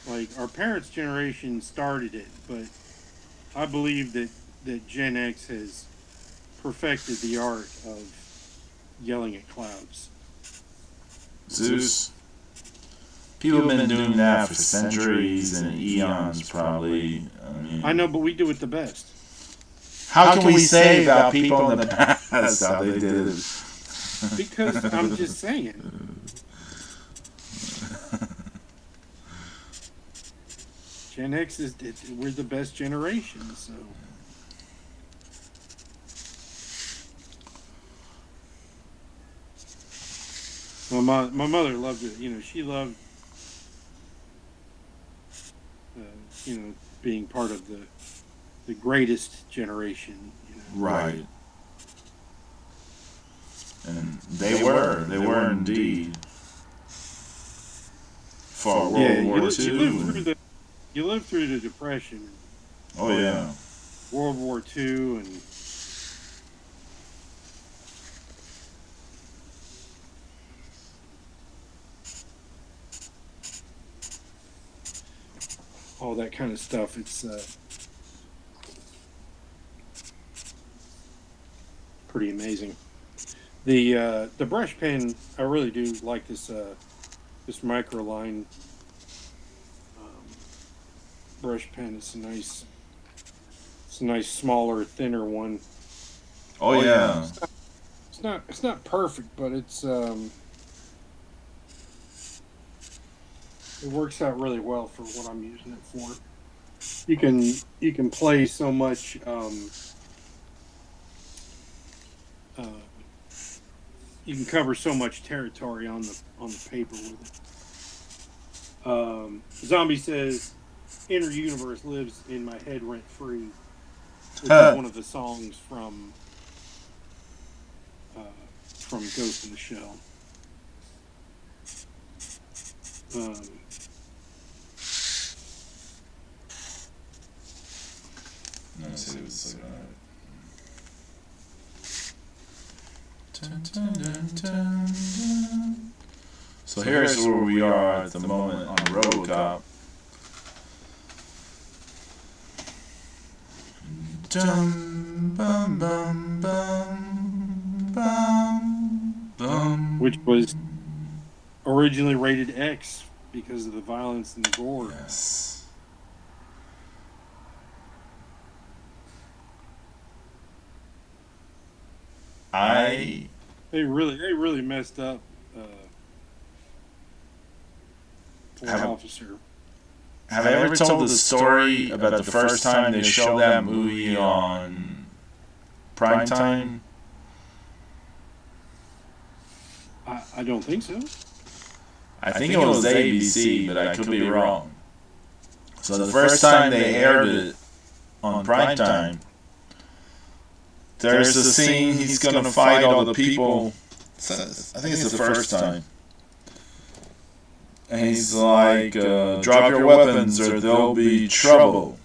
like our parents' generation started it, but I believe that Gen X has perfected the art of yelling at clouds. Zeus. People have been doing that for centuries and eons, probably. I know, but we do it the best. How can we say about people in the past how they did it? Because I'm just saying. Gen X we're the best generation, so. My mother loved it. She loved, uh, being part of the greatest generation. Right. And they were indeed. For World War II. You lived through the Depression. Oh yeah. World War II and all that kind of stuff. It's pretty amazing. The brush pen, I really do like this microline brush pen. It's a nice smaller, thinner one. Oh yeah. It's not perfect, but it works out really well for what I'm using it for. You can play so much. Uh, you can cover so much territory on the paper with it. Zombie says, "Inner Universe lives in my head rent free," which is one of the songs from Ghost in the Shell. Let's see what's So here's where we are at the moment on Robocop. Which was originally rated X because of the violence and the gore. Yes. They really messed up poor officer. Have I ever told the story about the first time they showed that movie on primetime? I don't think so. I think it was ABC, but I could be wrong. So the first time they aired it on primetime, there's a scene he's going to fight all the people. I think it's the first time. And he's like, drop your weapons or there'll be trouble.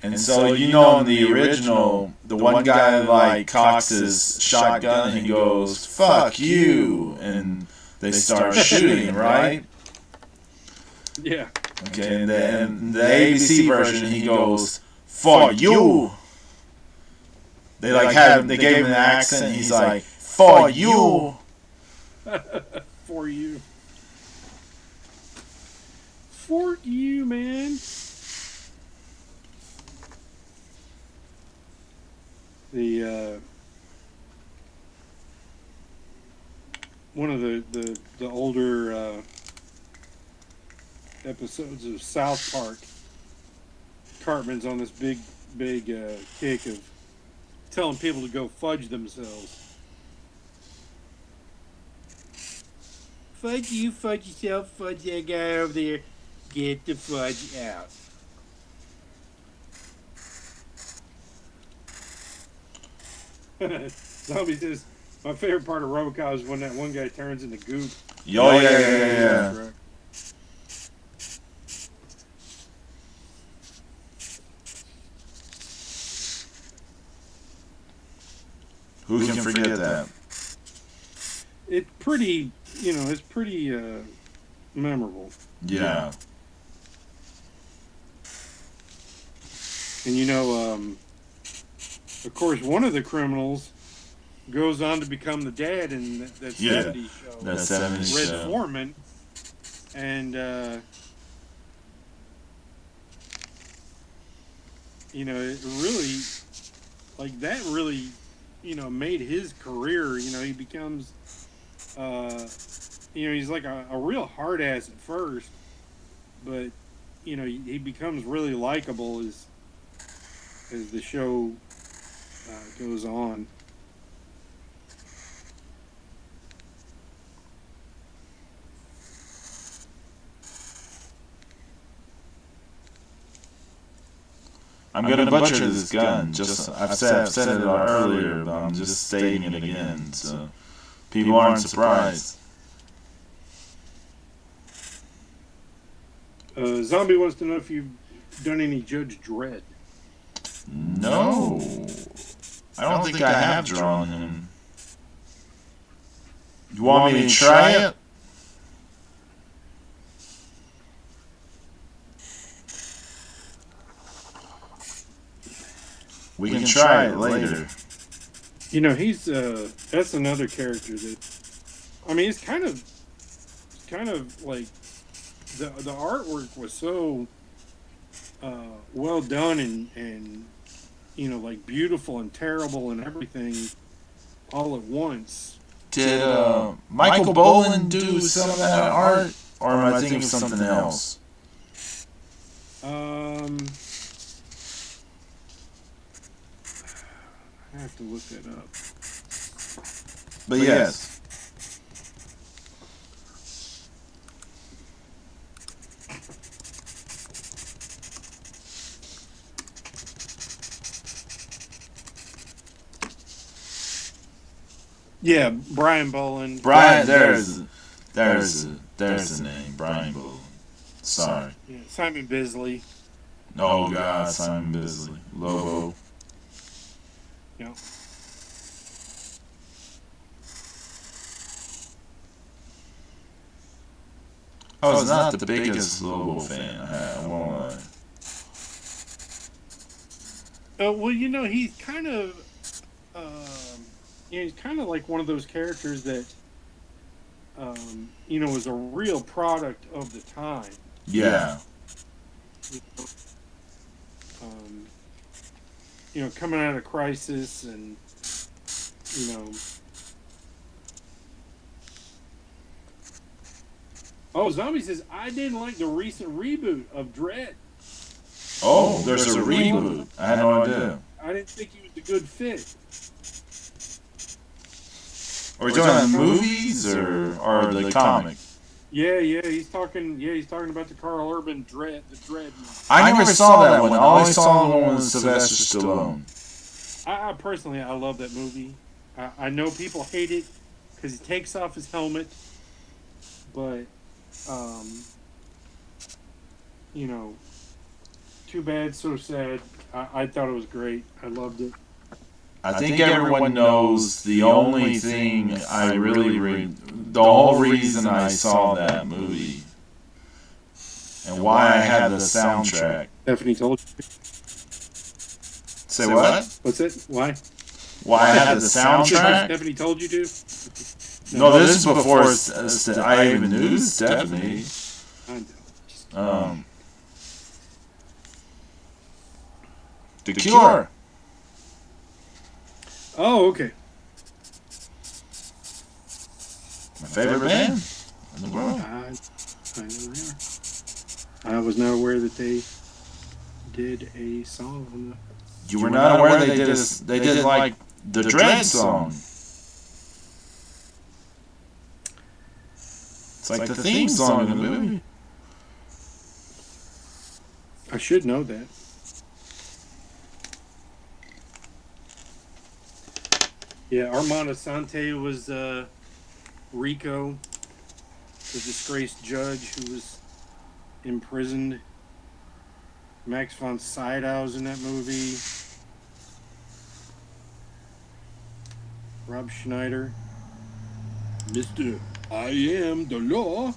And so, in the original, the one guy, like, cocks his shotgun and he goes, fuck you. And they start shooting, right? Yeah. Okay, and then the ABC version, he goes, for you. They gave him an accent, and he's like, for you. For you. For you, man. The one of the older episodes of South Park, Cartman's on this big kick of telling people to go fudge themselves. Fudge you, fudge yourself, fudge that guy over there. Get the fudge out. Zombie says, my favorite part of Robocop is when that one guy turns into goop. Yeah. Who can forget that? it's pretty, it's pretty memorable. Yeah. And of course, one of the criminals goes on to become the dad in that Yeah. 70s show, That 70s Red show. Foreman, and it really, like, that really, made his career. He becomes, he's like a real hard ass at first, but he becomes really likable as the show goes on. I'm gonna butcher this gun. I've said it earlier, but I'm just stating it again, so people aren't surprised. Zombie wants to know if you've done any Judge Dredd. No, I don't think I have drawn him. You want me to try it? We can try it later. He's that's another character that, I mean, it's kind of like the artwork was so well done and like beautiful and terrible and everything all at once. Did Michael Bolin do some of that art, or am I thinking of something else? I have to look that up. But yes. Yeah, Brian Bolin. Brian, there's the name, Brian Bolin. Sorry. Yeah, Simon Bisley. Oh God, Simon Bisley, Lobo. Yeah. I was not the biggest Lobo fan. I won't lie. Well, he's kind of, he's kind of like one of those characters that, was a real product of the time. Yeah. Coming out of Crisis and, Oh, Zombie says, I didn't like the recent reboot of Dredd. Oh, there's a reboot. I had no idea. I didn't think he was a good fit. Are we talking movies or the comic? Yeah, he's talking about the Carl Urban Dredd, the Dredd movie. I never saw that one. I always saw the one with Sylvester Stallone. I personally, I love that movie. I know people hate it because he takes off his helmet, but too bad, so sad. I thought it was great. I loved it. I think everyone knows the only thing I really the whole reason I saw that movie and why I had the soundtrack. Stephanie told you. Say what? What's it? Why? Why I had the soundtrack? Stephanie told you to? No, this is before I even knew Stephanie. I know. The Cure. Oh, okay. My favorite band in the world. I know they are. I was not aware that they did a song on the. You were not aware they did like the Dredd song. It's like the theme song of the movie. I should know that. Yeah, Armand Asante was Rico, the disgraced judge who was imprisoned. Max von Sydow's in that movie. Rob Schneider. Mister, I am the law.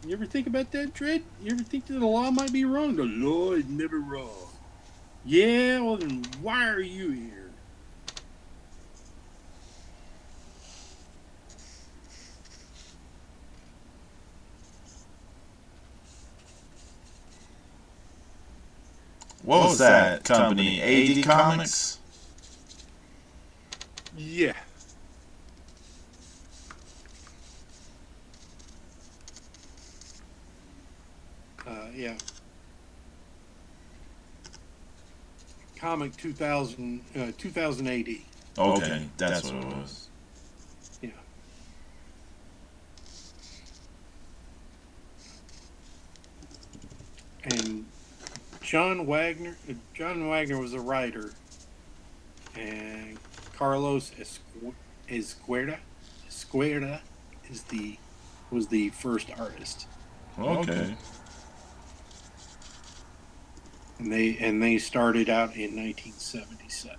You ever think about that, Dredd? You ever think that the law might be wrong? The law is never wrong. Yeah, well then why are you here? What was that company? AD Comics? Yeah. Yeah. Comic 2000, 2000 AD. Okay, that's what it was. Yeah. And John Wagner was a writer, and Carlos Esquerda was the first artist. Okay. And they started out in 1977.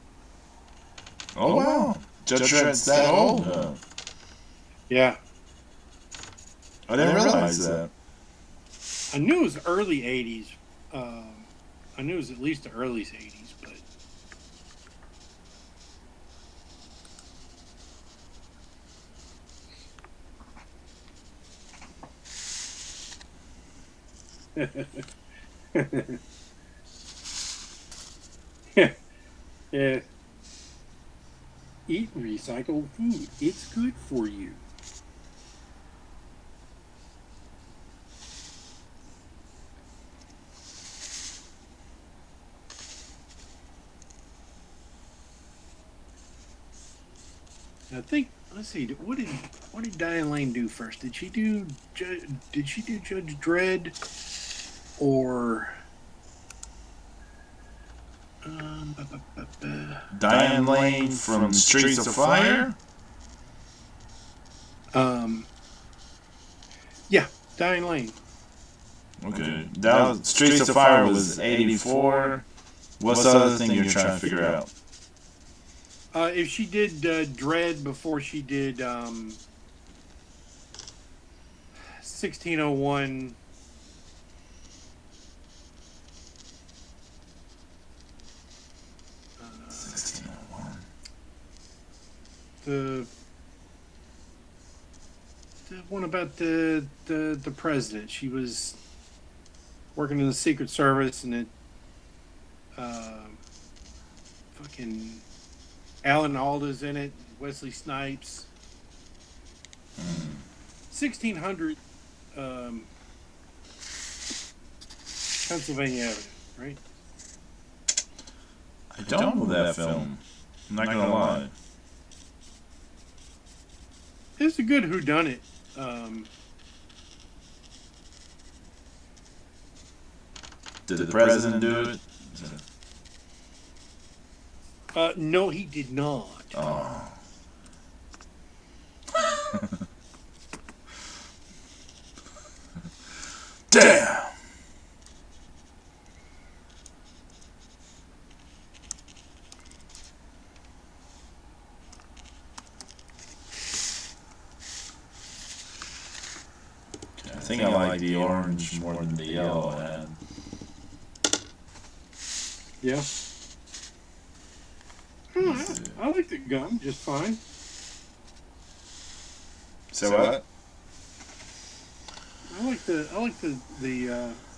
Oh wow. Judge Dredd's that old? Yeah. I didn't realize that. I knew it was early 80s. I knew it was at least the early 80s, but yeah. Eat recycled food. It's good for you. I think. Let's see. What did Diane Lane do first? Did she do Judge Dredd, or Diane Lane from Streets of Fire? Yeah, Diane Lane. Okay. That was, Streets of Fire was 84. What's the other thing you're trying to figure out? If she did Dredd before she did 1601. The one about the president. She was working in the Secret Service, and it fucking Alan Alda's in it. Wesley Snipes. 1600 Pennsylvania Avenue, right? I don't know that film. I'm not gonna lie. It's a good whodunit. Did the president do it? No, he did not. Oh. Damn. I think I like the orange more than the yellow. And Yeah. I like the gun just fine. So what? I like the.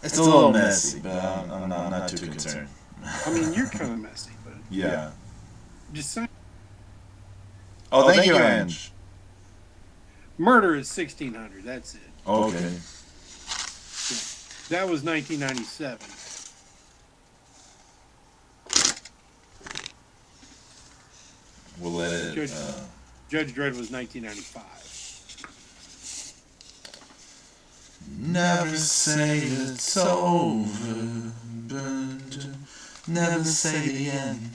It's a little messy, but I'm not too concerned. I mean, you're kind of messy, but Yeah. just saying. Oh, thank you, Ange. Murder is 1600. That's it. Okay. Yeah. That was 1997. We'll let it. Judge Dredd was 1995. Never say it's over, but never say the end.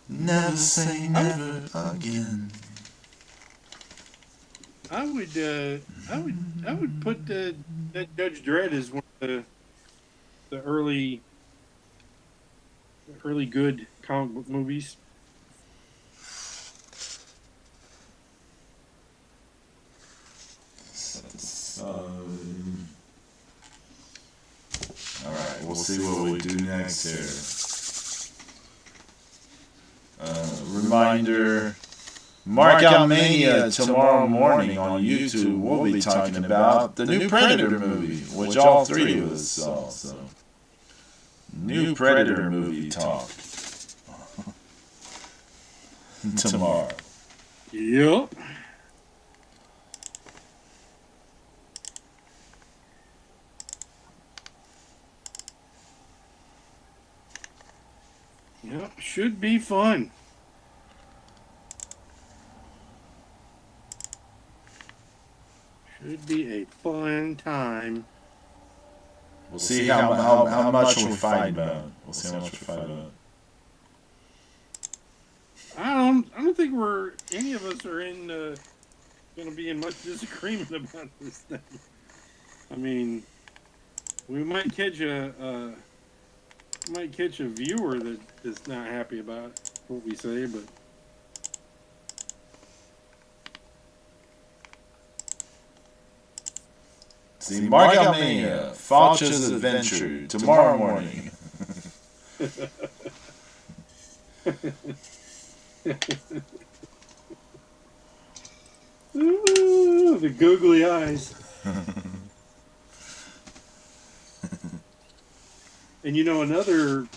Never say never again. I would put that Judge Dredd as one of the early good comic book movies. We'll see what we do next here. Reminder, Markout Mania tomorrow morning on YouTube. We'll be talking about the new Predator movie, which all three of us saw. So, new Predator movie talk tomorrow. Yep. Yep, should be fun. Should be a fun time. We'll see how much we fight about. We'll see how much we fight about. I don't think any of us are going to be in much disagreement about this thing. I mean, we might catch a viewer that's not happy about what we say, but see, Markout Mania, Falcha's Adventure tomorrow morning. Ooh, the googly eyes. And another,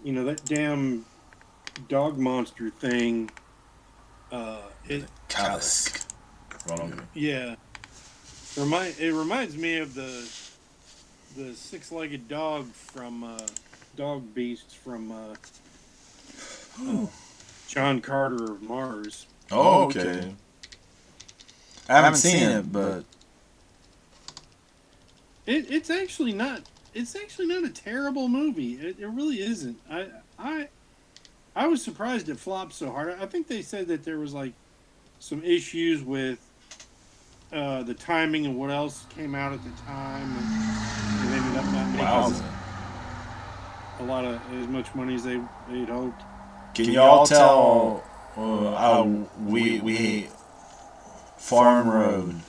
that damn dog monster thing. Kalisk. Yeah. It reminds me of the six-legged dog from Dog Beast from John Carter of Mars. Oh, okay. I haven't seen it, but it's actually not a terrible movie. It really isn't. I was surprised it flopped so hard. I think they said that there was like some issues with the timing and what else came out at the time, and it ended up not making a lot of as much money as they'd hoped. Can y'all tell how we Farm Road?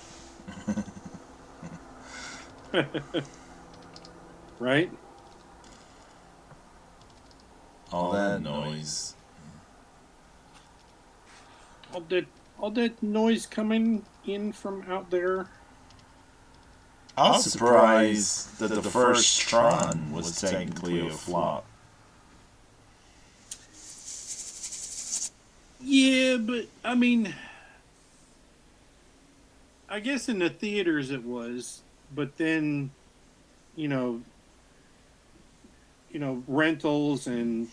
Right? All that noise. All that noise coming in from out there. I was surprised that the first Tron was technically a flop. Yeah, but I mean, I guess in the theaters it was, but then, rentals and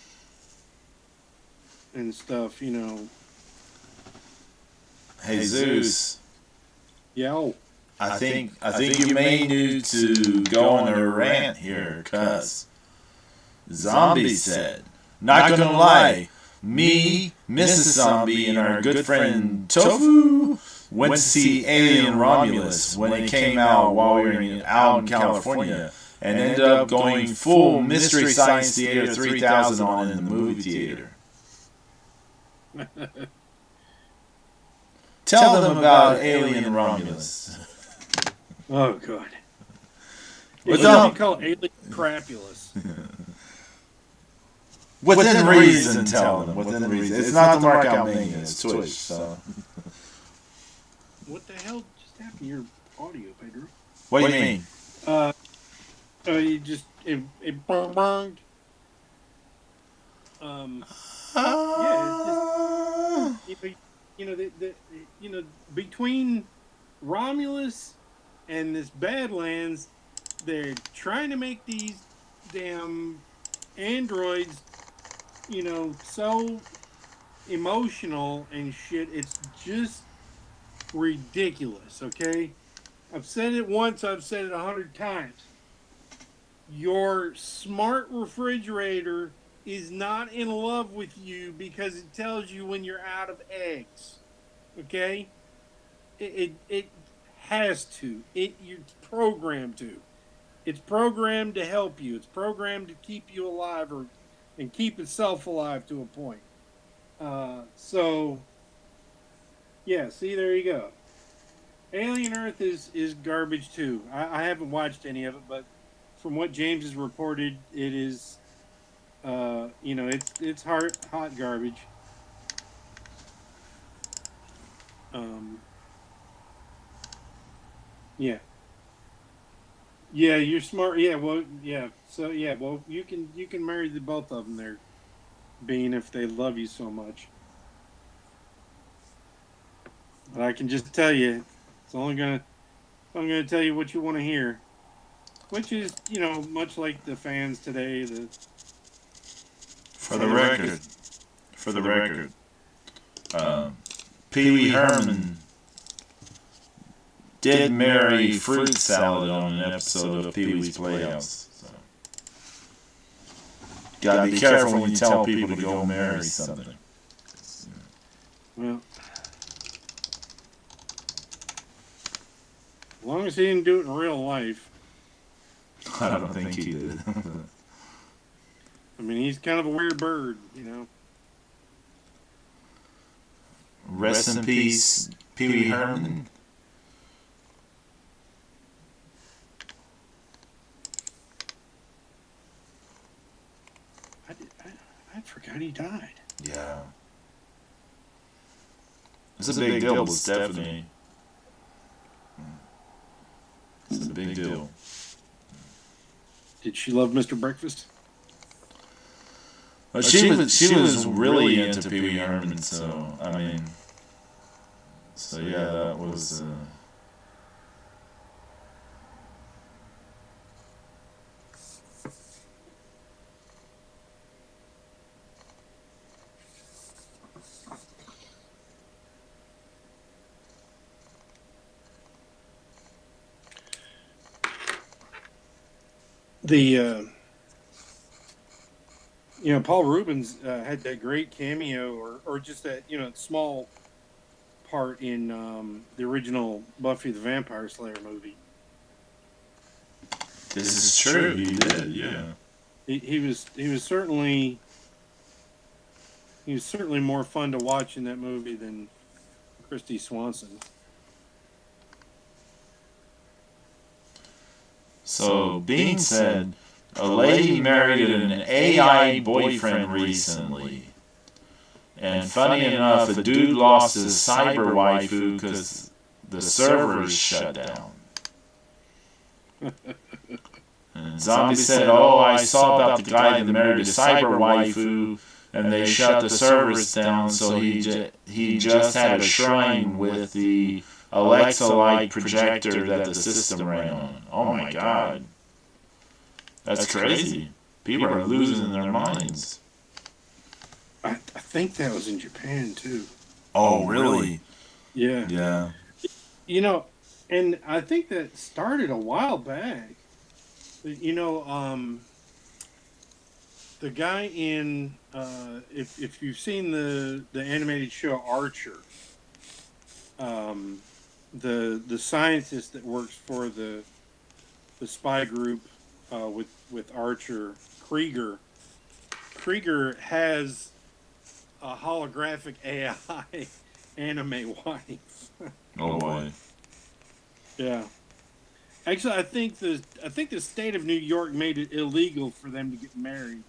stuff, Hey Zeus. Yeah. I think you may need to go on a rant here, cuz Zombie said, not gonna lie, me, Mrs. Zombie, and our good friend Tofu went to see Alien Romulus when it came out while we were out in California, and ended up going full Mystery Science Theater 3000 on in the movie theater. Tell them about Alien Romulus. Oh, God. It's what do you call Alien Crapulous? Within reason, tell them. Within reason. It's not the Markout Mania, it's Twitch, so. What the hell just happened to your audio, Pedro? What do you mean? You just, it burned. Yeah, it's just, between Romulus and this Badlands, they're trying to make these damn androids, so emotional and shit. It's just ridiculous, okay? I've said it once, I've said it 100 times. Your smart refrigerator is not in love with you because it tells you when you're out of eggs, okay? It has to. You're programmed to. It's programmed to help you. It's programmed to keep you alive and keep itself alive to a point. So, yeah, see, there you go. Alien Earth is garbage too. I haven't watched any of it, but from what James has reported, it is, it's hot garbage. Um, yeah, yeah, you're smart. Yeah, well, yeah. So yeah, well, you can marry the both of them there, Bean, if they love you so much. But I can just tell you, it's only gonna tell you what you want to hear, which is much like the fans today. For the record, for the record, um, Pee Wee Herman did marry fruit salad on an episode of Pee Wee's Playhouse. So. Gotta be careful when you tell people to go marry something. Well, as long as he didn't do it in real life. I don't think he did. I mean, he's kind of a weird bird. Rest in peace, Pee Wee Herman. I forgot he died. Yeah. It's a big deal with Stephanie. It's a big deal. Did she love Mr. Breakfast? But she was really into Pee Wee Herman, so I mean, so yeah, that was. The Paul Rubens had that great cameo, or just that small part in the original Buffy the Vampire Slayer movie. This is true. He did, yeah. He was certainly more fun to watch in that movie than Christy Swanson. So Bean said, a lady married an AI boyfriend recently. And funny enough, the dude lost his cyber waifu because the servers shut down. And Zombie said, oh, I saw about the guy that married a cyber waifu and they shut the servers down, so he just had a shrine with the Alexa-like projector that the system ran on. Oh my god. That's crazy. People are losing their minds. I think that was in Japan too. Oh, really? Yeah. Yeah. And I think that started a while back. The guy in if you've seen the animated show Archer, the scientist that works for the spy group with Archer, Krieger has a holographic AI anime wife. Oh boy. Yeah. Actually, I think the state of New York made it illegal for them to get married.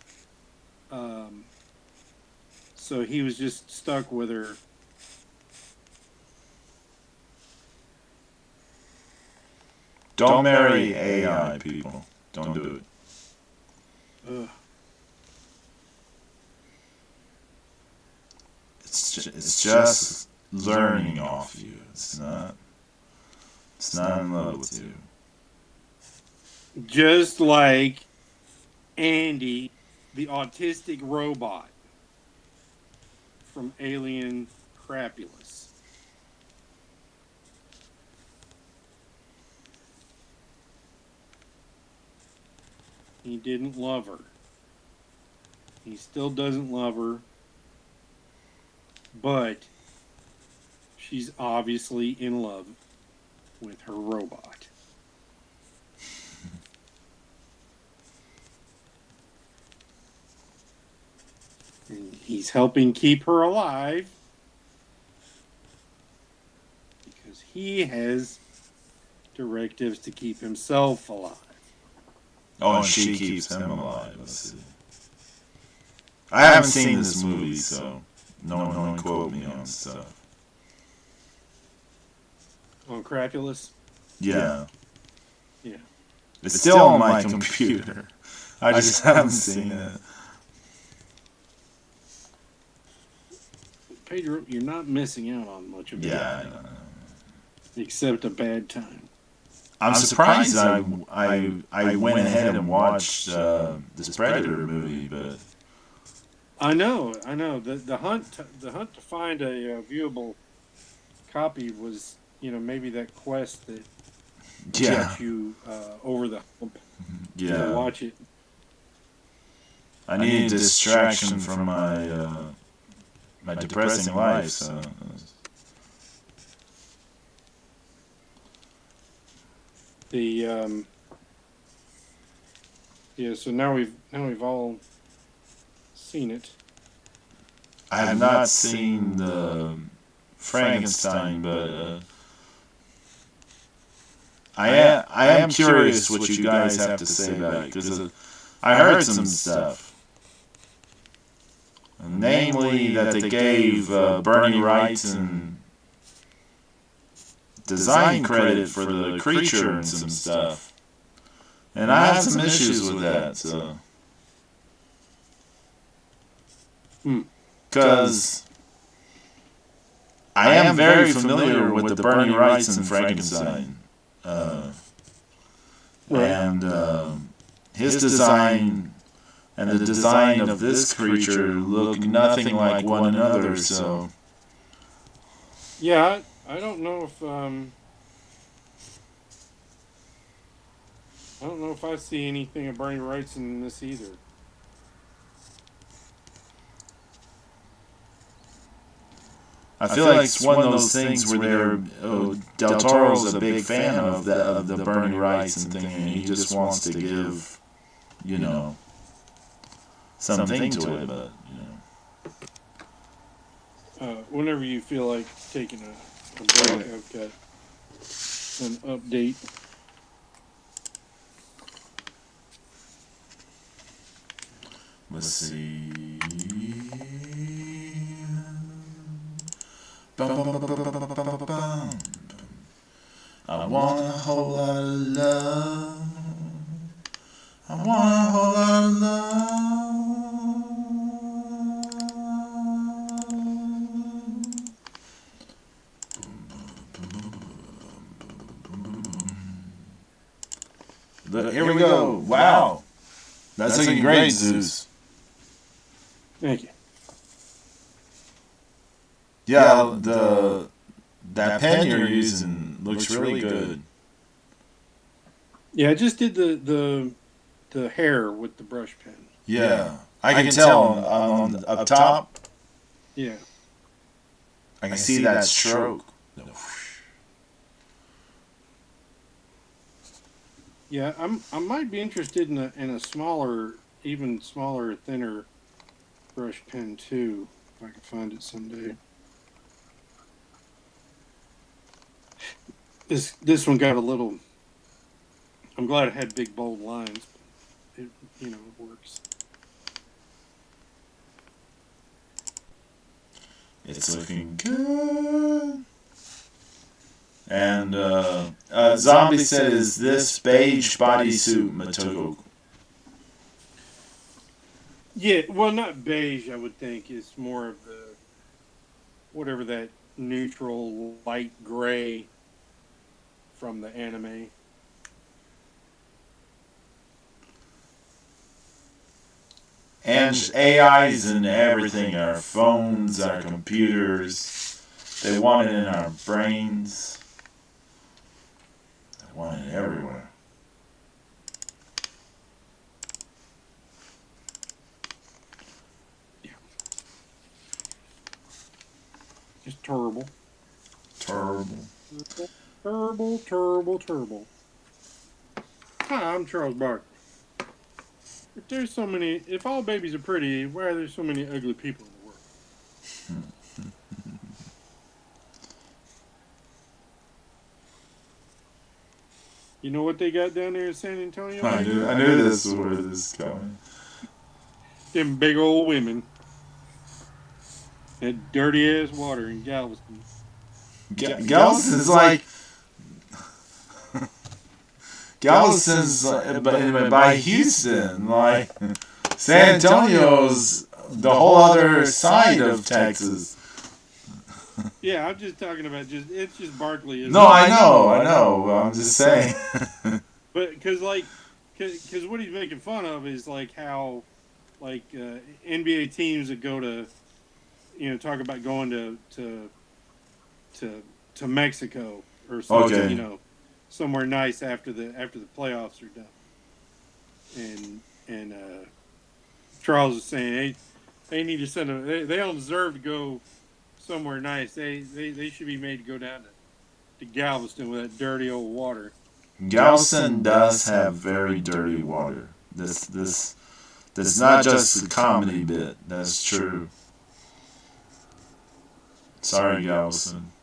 So he was just stuck with her. Don't marry AI, people. Don't do it. Ugh. It's just learning off you. It's not in love with you. Just like Andy, the autistic robot from Alien Crapulous. He didn't love her. He still doesn't love her. But she's obviously in love with her robot. And he's helping keep her alive because he has directives to keep himself alive. Oh, and she keeps him alive. Let's see. I haven't seen this movie, so no one quote me on stuff. On Crapulous? Yeah. Yeah. It's still on my computer. I just haven't seen it. Pedro, you're not missing out on much of it. Yeah, I know. Except a bad time. I'm surprised I went ahead and watched this Predator movie, but I know. The hunt to find a viewable copy was, maybe that quest that got you over the hump to watch it. I need a distraction from my my depressing life. So. So now we've all seen it. I have not seen the Frankenstein, but I am curious what you guys have to say about it, because I heard some stuff, namely that they gave Bernie Wrightson design credit for the creature and some stuff, and I have some issues with that. So, because I am very familiar with the Bernie Wrightson Frankenstein, and his design and the design of this creature look nothing like one another. So, yeah, I don't know if I see anything of Bernie Wrightson in this either. I feel like it's one of those things where Del Toro's a big fan of the Bernie Wrightson thing, and he just wants to give, something to it, but whenever you feel like taking a break, I've got an update. Let's see. I want a whole lot of love. I want a whole lot of love. Here we go. Wow. That's looking great, Zeus. Thank you. Yeah, that pen you're using looks really good. Yeah, I just did the hair with the brush pen. Yeah, I can tell on up top. Yeah, I can see that stroke. Yeah, I might be interested in a smaller, even smaller, thinner brush pen too, if I can find it someday. This one got a little. I'm glad it had big bold lines, but it works. It's looking good. And Zombie said, "Is this beige bodysuit Matogo?" Yeah, well, not beige. I would think it's more of the whatever that neutral light gray from the anime. And AIs and everything, our phones, our computers, they want it in our brains. They want it everywhere. Yeah. Just terrible. Terrible. Hi, I'm Charles Barkley. If all babies are pretty, why are there so many ugly people in the world? You know what they got down there in San Antonio? I knew this was where this is coming. Them big old women. That dirty ass water in Galveston. Galveston's like Galveston's by Houston. Like San Antonio's the whole other side of Texas. Yeah, I'm just talking about it's just Barkley. No, I know. I'm just saying. But because what he's making fun of is like how NBA teams that go to talk about going to Mexico or something, Okay. Somewhere nice after the playoffs are done. And Charles is saying they need to send they don't deserve to go somewhere nice. They should be made to go down to Galveston with that dirty old water. Galveston does have very dirty water. That's not just a comedy bit. That's true. Sorry, Galveston.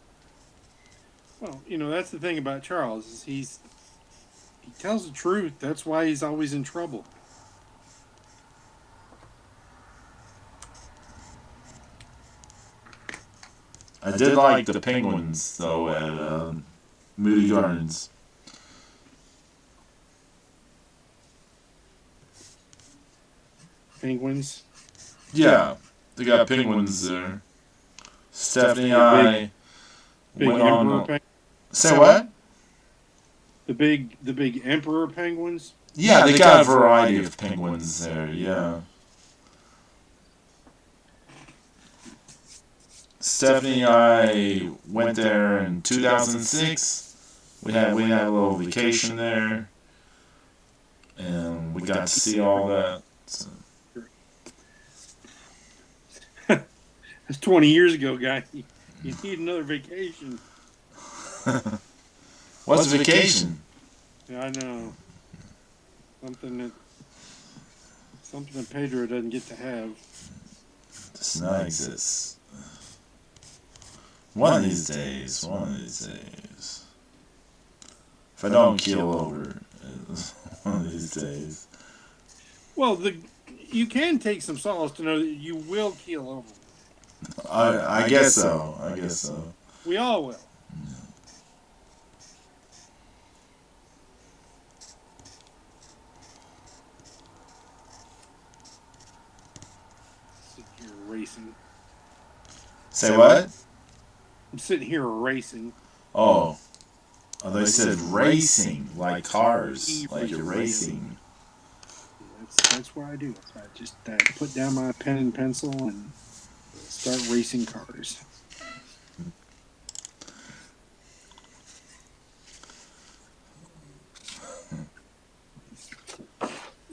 Well, that's the thing about Charles is he tells the truth. That's why he's always in trouble. I did like the penguins though at Moody Gardens. Penguins. Yeah, they got penguins there. Stephanie and I went on. Say what? The big emperor penguins. Yeah, they got a variety of penguins there. Yeah. Stephanie and I went there in 2006. We had a little vacation there, and we got to see all that. So. That's 20 years ago, guy. You need another vacation. What's a vacation? Yeah, I know. Something that Pedro doesn't get to have. Does not exist. One of these days. If I don't keel over, one of these days. Well, you can take some solace to know that you will keel over. I guess so. We all will. Sit here racing. Say what? I'm sitting here racing. Oh, they said racing, like cars, like you're racing. That's what I do. I just put down my pen and pencil and start racing cars.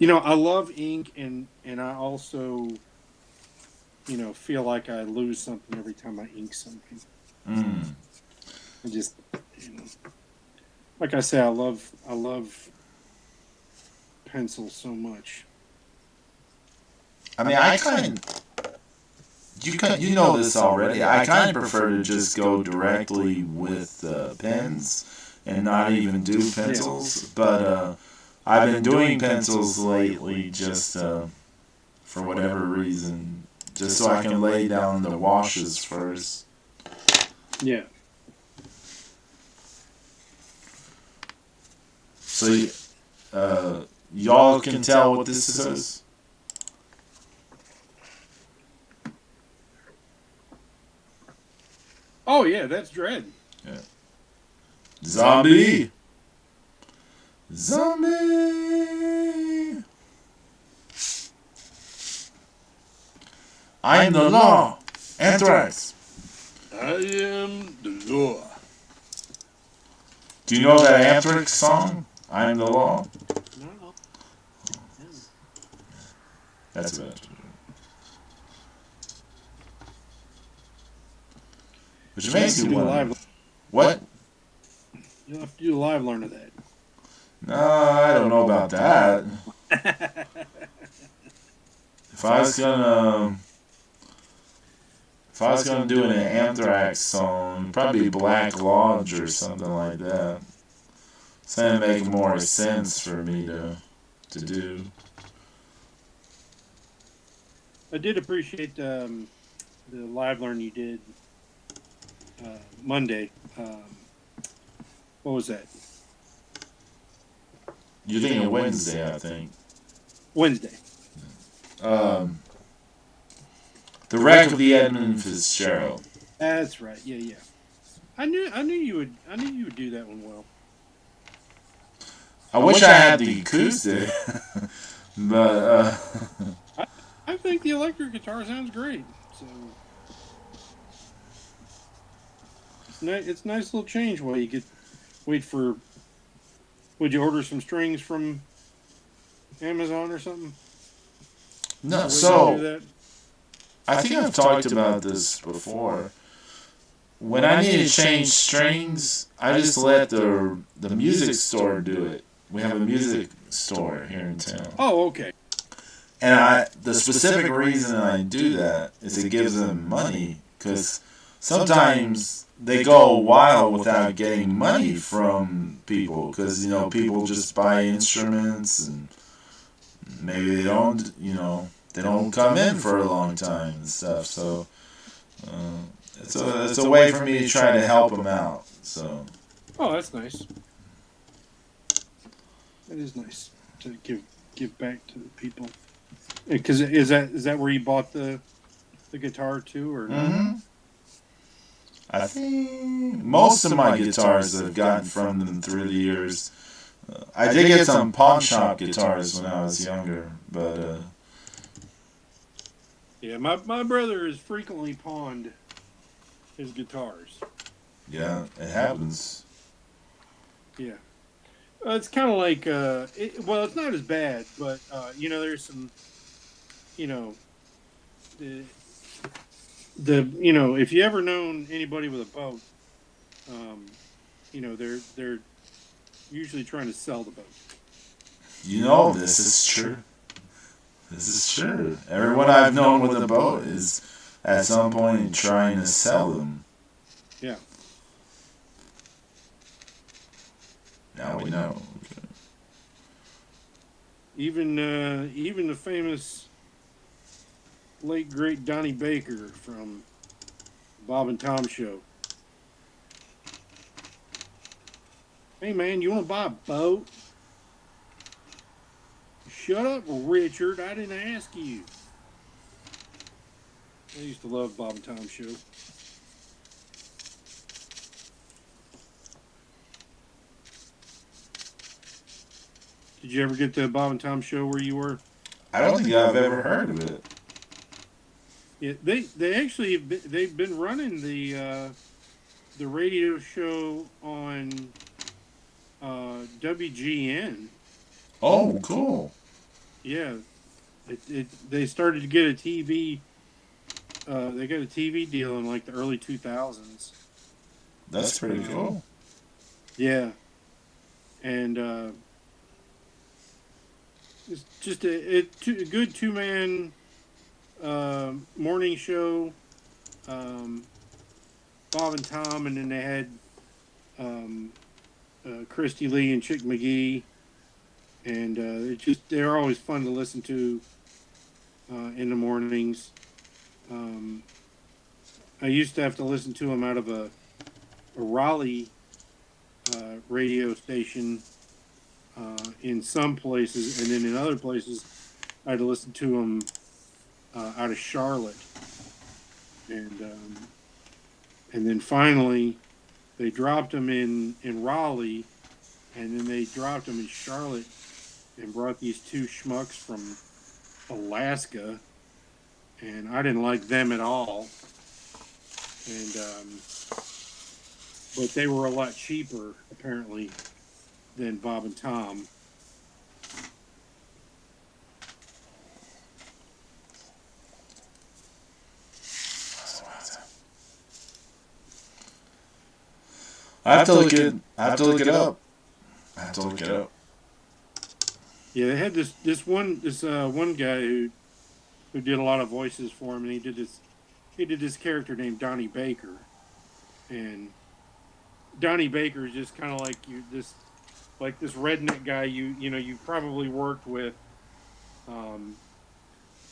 I love ink, and I also, feel like I lose something every time I ink something. I just, like I say, I love pencils so much. I mean, I kind of, you know this already. I kind of prefer to just go directly with pens and not even do pencils. But I've been doing pencils lately just for whatever reason, just so I can lay down the washes first. Yeah. So y'all can tell what this is? Oh, yeah, that's Dredd. Yeah. Zombie! I am the law. Anthrax. I am the law. Do you know that Anthrax song? I am the law. No. That's about it. Which makes me wonder. What? You'll have to do a live learn of that. No, I don't know about that. If I was gonna do an Anthrax song, it'd probably Black Lodge or something like that. It's gonna make more sense for me to do. I did appreciate the live learn you did Monday. What was that? You're thinking Wednesday, I think. Wednesday. The wreck of the Edmund Fitzgerald. That's right. Yeah, yeah. I knew you would do that one well. I wish I had the acoustic, but I think the electric guitar sounds great. So it's a nice little change while you wait for. Would you order some strings from Amazon or something? no. So I think I've talked about this before. When I need to change strings, I just let the music store do it. We have a music store here in town. Oh, okay. And the specific reason I do that is it gives them money, because sometimes they go a while without getting money from people, because people just buy instruments and maybe they don't come in for a long time and stuff. So it's a way for me to try to help them out. So. Oh, that's nice. That is nice to give back to the people. Because is that where you bought the guitar too, or? Mm-hmm. I think most of my guitars I've gotten from them through the years. I did get some pawn shop guitars when I was younger, but yeah, my brother has frequently pawned his guitars. Yeah, it happens. Yeah. It's kind of like, well, it's not as bad, but, there's some, if you ever known anybody with a boat, they're usually trying to sell the boat. This is true. This is true. Everyone I've known with a boat is at some point trying to sell them. Yeah. Now we know. Okay. Even the famous late great Donnie Baker from Bob and Tom Show. Hey man, you want to buy a boat? Shut up, Richard. I didn't ask you. I used to love Bob and Tom Show. Did you ever get the Bob and Tom Show where you were? I don't think I've ever heard of it. Yeah, they actually they've been running the radio show on WGN. Oh, cool. Yeah, they started to get a TV. They got a TV deal in like the early 2000s. That's pretty cool. Yeah, and it's just a good two-man morning show. Bob and Tom, and then they had Christy Lee and Chick McGee, and they're always fun to listen to in the mornings. I used to have to listen to them out of a Raleigh radio station in some places, and then in other places I had to listen to them out of Charlotte, and then finally they dropped them in Raleigh, and then they dropped them in Charlotte and brought these two schmucks from Alaska, and I didn't like them at all, and but they were a lot cheaper apparently than Bob and Tom. I have to look it up. Yeah, they had this one guy who did a lot of voices for him, and he did this character named Donnie Baker, and Donnie Baker is just kind of like like this redneck guy you probably worked with, um,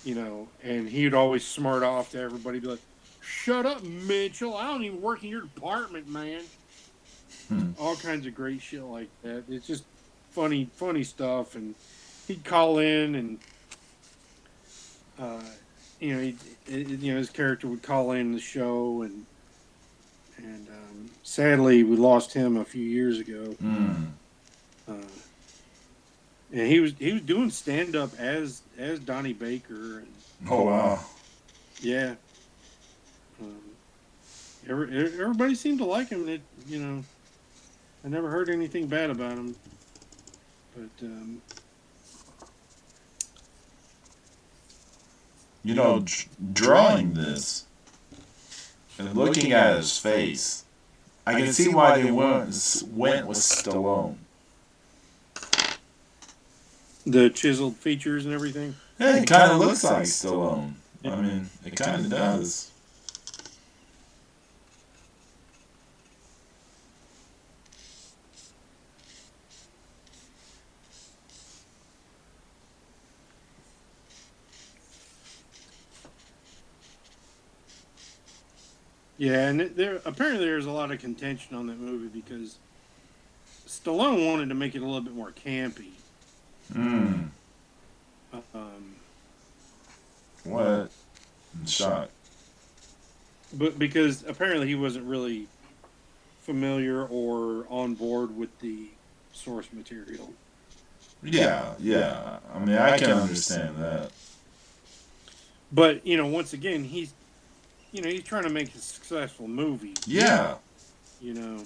and he'd always smart off to everybody, be like, "Shut up, Mitchell! I don't even work in your department, man." Hmm. All kinds of great shit like that. It's just funny stuff, and he'd call in, and uh, his character would call in the show, and sadly we lost him a few years ago. Hmm. Uh, and he was doing stand up as Donnie Baker, and Oh wow. yeah, um, everybody seemed to like him. And I never heard anything bad about him, but Drawing this and looking at his face, I can see why they went with Stallone. the chiseled features and everything. Yeah, it kind of looks like Stallone. I mean, it kind of does. Yeah, and apparently there's a lot of contention on that movie because Stallone wanted to make it a little bit more campy. Hmm. Um, What? I'm shocked. but because apparently he wasn't really familiar or on board with the source material. Yeah, yeah. I mean, I can understand that. But once again, he's trying to make a successful movie. Yeah. You know,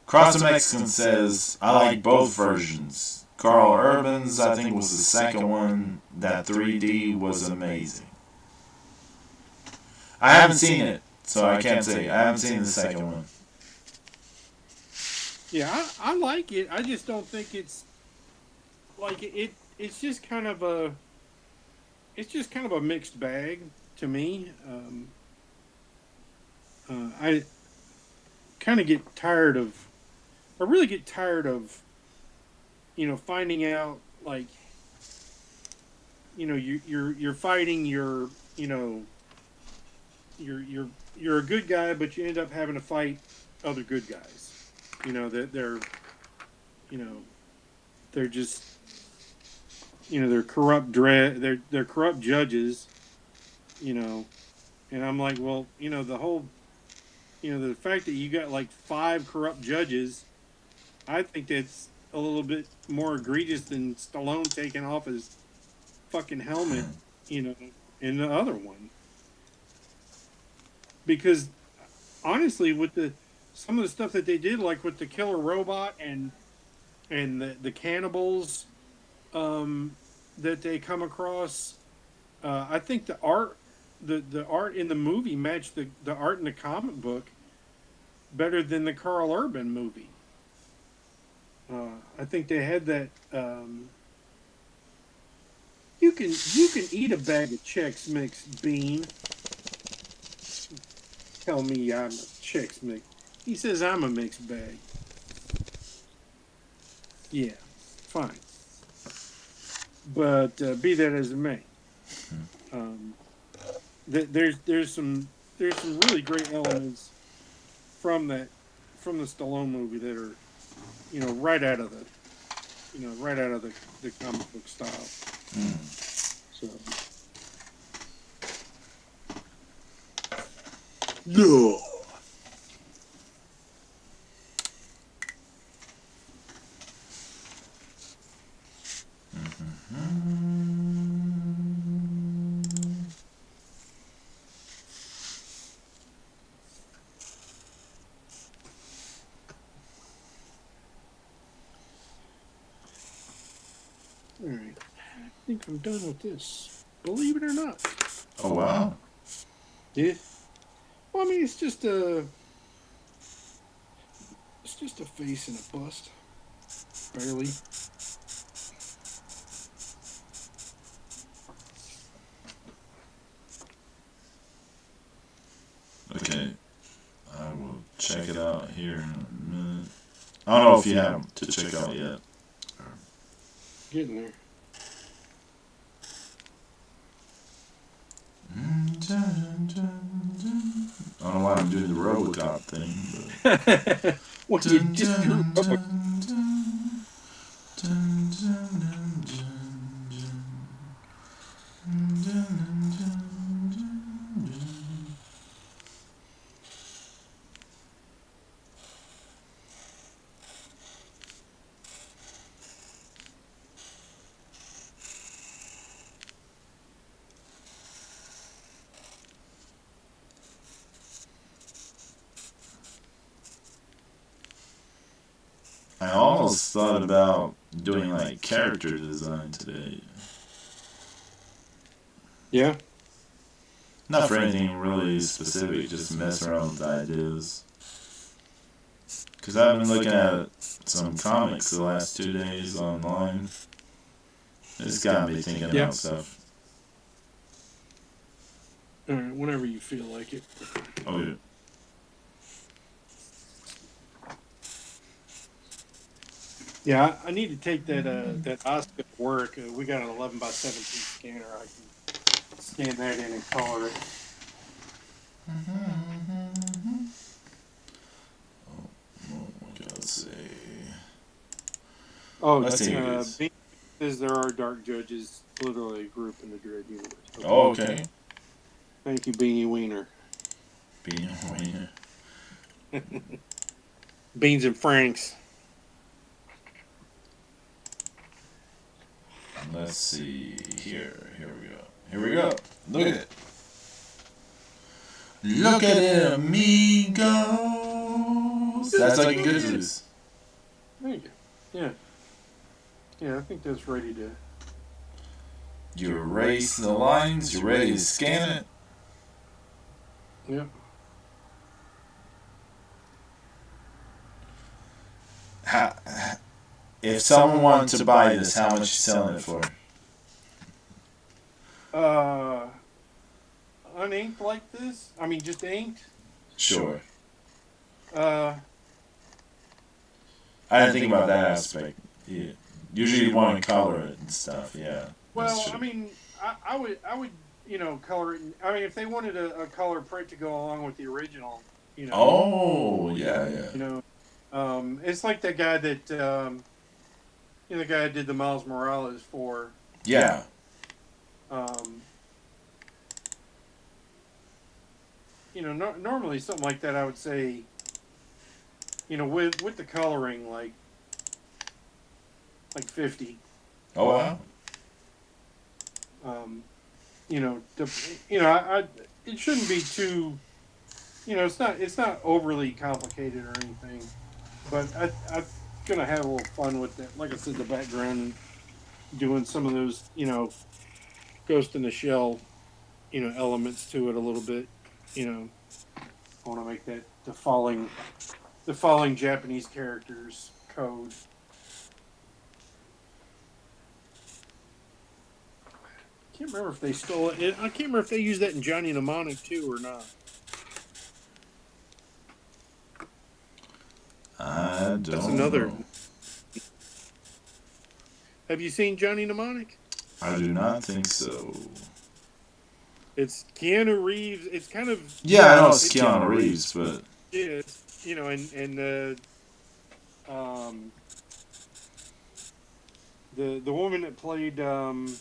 Cross the Mexican says, I like both versions. Carl Urban's, I think, was the second one. That 3D was amazing. I haven't seen it, so I can't say. I haven't seen the second one. yeah, I like it. I just don't think it's like It's just kind of a mixed bag to me. I kind of get tired of. I really get tired of finding out like you're fighting you're a good guy, but you end up having to fight other good guys. That you know they're just they're corrupt they're corrupt judges. You know, and I'm like, well, the whole the fact that you got like five corrupt judges, I think that's a little bit more egregious than Stallone taking off his fucking helmet, you know, in the other one. Because honestly, with the some of the stuff that they did, like with the killer robot and the cannibals that they come across, I think the art in the movie matched the art in the comic book better than the Carl Urban movie. I think they had that. You can eat a bag of Chex Mix, Bean. Tell me I'm a Chex Mix. He says I'm a mixed bag. Yeah, fine. But be that as it may, um, there's some really great elements from the Stallone movie that are right out of the comic book style. So no. All right, I think I'm done with this. Believe it or not. Oh wow. Yeah. Well, I mean, it's just a face and a bust, barely. here in a minute. I don't know if you have them to check out yet. Getting there. I don't know why I'm doing the Robocop thing. What you just drew? I almost thought about doing like character design today. Yeah. Not for anything really specific, just mess around with ideas. Because I've been looking at some comics the last 2 days online. It's got me thinking about stuff. All right, whenever you feel like it. Oh, yeah. Yeah, I need to take that Oscar to work. We got an 11x17 scanner. I can scan that in and color it. Let's see. Oh, Let's see who it is. Bean says there are dark judges, literally a group in the Dredd universe. Okay. Oh, okay. Thank you, Beanie Wiener. Beanie Wiener. Beans and Franks. Let's see. Here we go. Here we go. Look at it. Look at it, amigos. That's like a good news. Thank you. Yeah. Yeah, I think that's ready to... You erase the lines. You're ready to scan it. Yep. If someone wanted to buy this, how much you selling it for? Uninked like this? I mean, just inked? Sure. Uh, I didn't think about that aspect. Yeah. Usually you want to color it and stuff. Yeah. well, I mean, I would, color it. I mean, if they wanted a color print to go along with the original, Oh, yeah. It's like that guy that, the guy that did the Miles Morales for. Yeah. Normally something like that, I would say, with the coloring, like 50. Oh, wow. It shouldn't be too, it's not overly complicated or anything, but I'm gonna have a little fun with that. Like I said, the background, doing some of those, Ghost in the Shell, elements to it a little bit. I want to make that the falling Japanese characters code. I can't remember if they stole it. I can't remember if they used that in Johnny Mnemonic too or not. I don't That's another. know. Have you seen Johnny Mnemonic? I do not think so. It's Keanu Reeves. It's kind of... Yeah, I know it's Keanu Reeves, but... Yeah, the woman that played the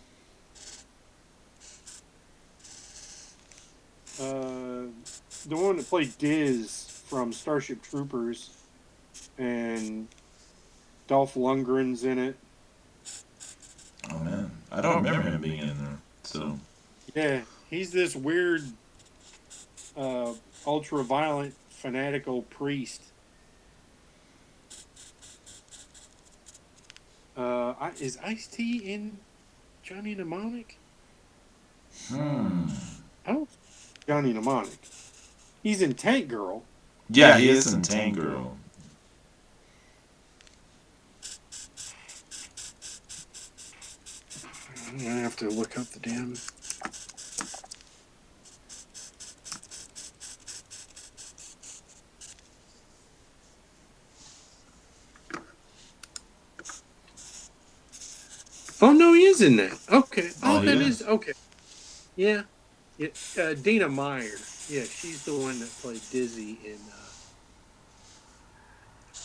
one that played Diz from Starship Troopers, and Dolph Lundgren's in it. Oh man, I don't remember him being in there. So yeah, he's this weird, ultra-violent, fanatical priest. Is Ice-T in Johnny Mnemonic? I don't. Johnny Mnemonic. He's in Tank Girl. Yeah, he is in Tank Girl. I'm gonna have to look up the damn. Oh no, he is in that. Okay. Oh, Oh, he that is. is okay. Yeah. Yeah. Dina Meyer. Yeah, she's the one that played Dizzy in.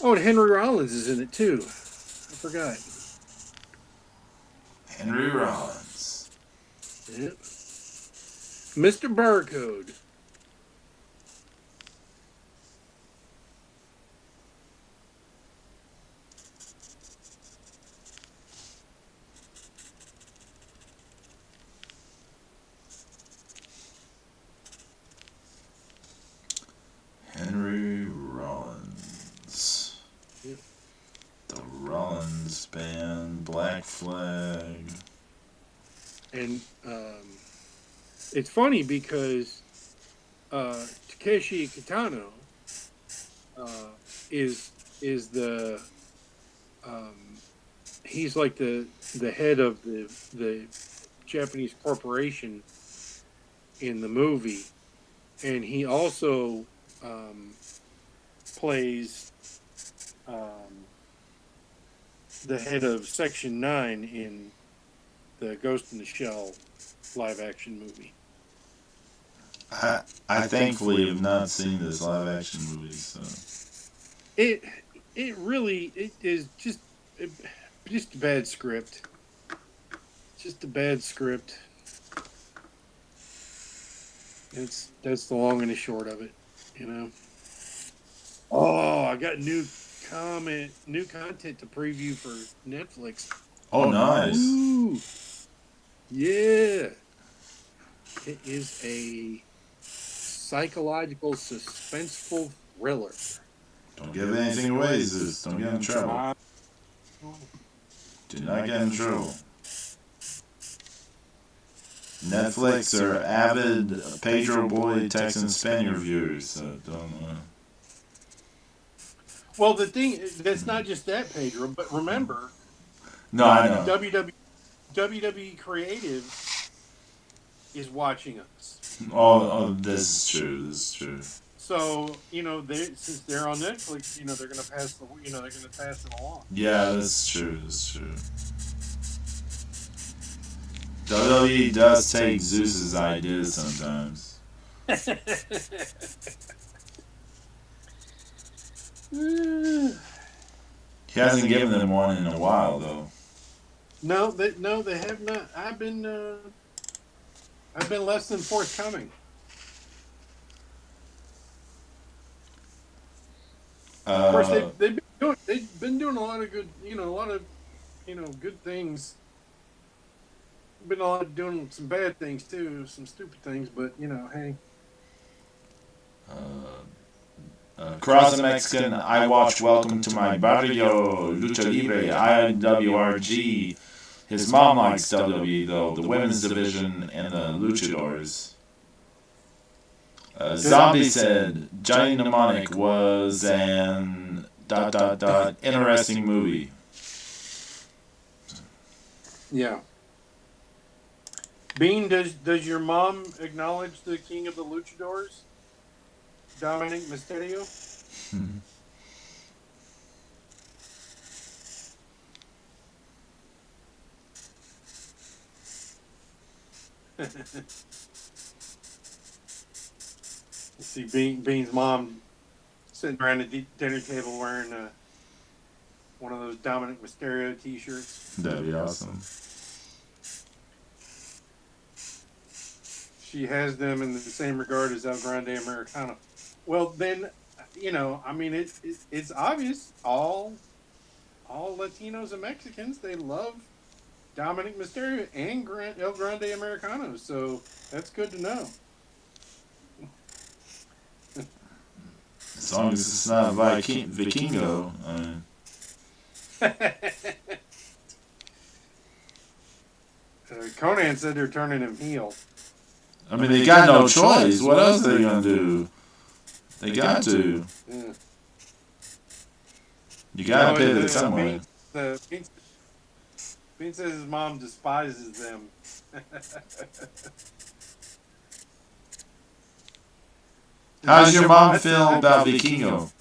Oh, and Henry Rollins is in it too. I forgot. Henry Rollins. Yep. Mr. Barcode. Henry Rollins. Yep. The Rollins Band, Black Flag. And it's funny because Takeshi Kitano is the he's like the head of the Japanese corporation in the movie, and he also plays the head of Section 9 in the Ghost in the Shell live action movie. I thankfully have not seen this live action movie, so It really it is just a bad script. Just a bad script. That's the long and the short of it, you know. Oh, I got new content to preview for Netflix. oh nice. Ooh, yeah. It is a psychological suspenseful thriller. Don't give anything away, Zeus. Don't get in trouble. Do not get in trouble. Netflix are avid Pedro Boy Texan Spaniard viewers, so don't. Well, the thing that's not just that, Pedro, but remember, No, I know. WWE Creative is watching us. Oh, this is true. This is true. So since they're on Netflix, they're gonna pass it along. Yeah, that's true. That's true. WWE does take Zeus's ideas sometimes. He hasn't given them one in a while, though. No, they have not. I've been less than forthcoming. Of course, they've been doing a lot of good, good things. Been a lot doing some bad things too, some stupid things, but hey. Cross the Mexican, I watch Welcome to My Barrio, Lucha Libre, IWRG. His mom likes WWE, though, the women's division and the luchadors. Zombie said Johnny Mnemonic was an ... interesting movie. Yeah. Bean, does your mom acknowledge the king of the luchadors, Dominic Mysterio? See Bean's mom sitting around the dinner table wearing one of those Dominic Mysterio t-shirts. That'd be awesome. She has them in the same regard as El Grande Americano. Well, then, it's obvious. All Latinos and Mexicans, they love Dominic Mysterio and El Grande Americano. So that's good to know. As long as it's not Vikingo. Conan said they're turning him heel. I mean, they got no choice. What else are they gonna do? They got to. Yeah. You gotta pivot somewhere. Bean says his mom despises them. How does your mom feel about Vikingo?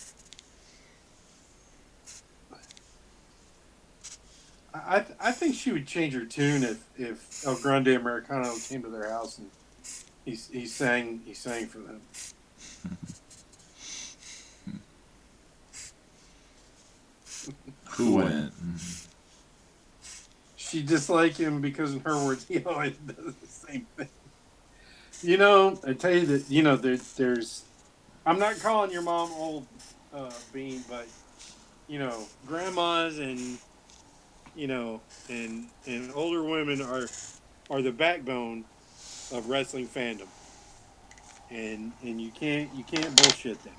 I think she would change her tune if El Grande Americano came to their house and he sang for them. Who wouldn't? She disliked him because, in her words, he always does the same thing. You know, I tell you that, you know, there's. I'm not calling your mom old, Bean, but you know, grandmas and you know, and older women are the backbone of wrestling fandom, and you can't bullshit them.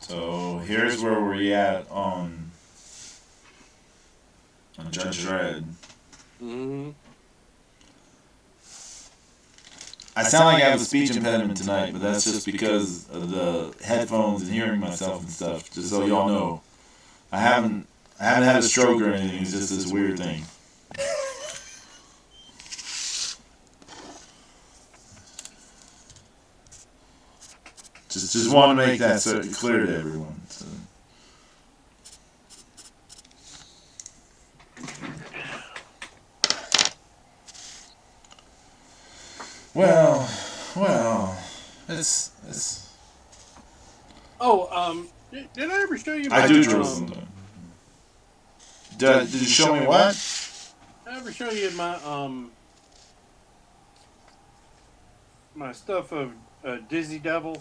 So here's where we're at on Judge Dredd. Mm-hmm. I sound like I have a speech impediment tonight, but that's just because of the headphones and hearing myself and stuff. Just so y'all know, I haven't had a stroke or anything. It's just this weird thing. Just want to make that clear to everyone. So. Well, it's. Oh, did I ever show you? I do drill sometimes. Did you show me what? Did I ever show you my stuff of Dizzy Devil?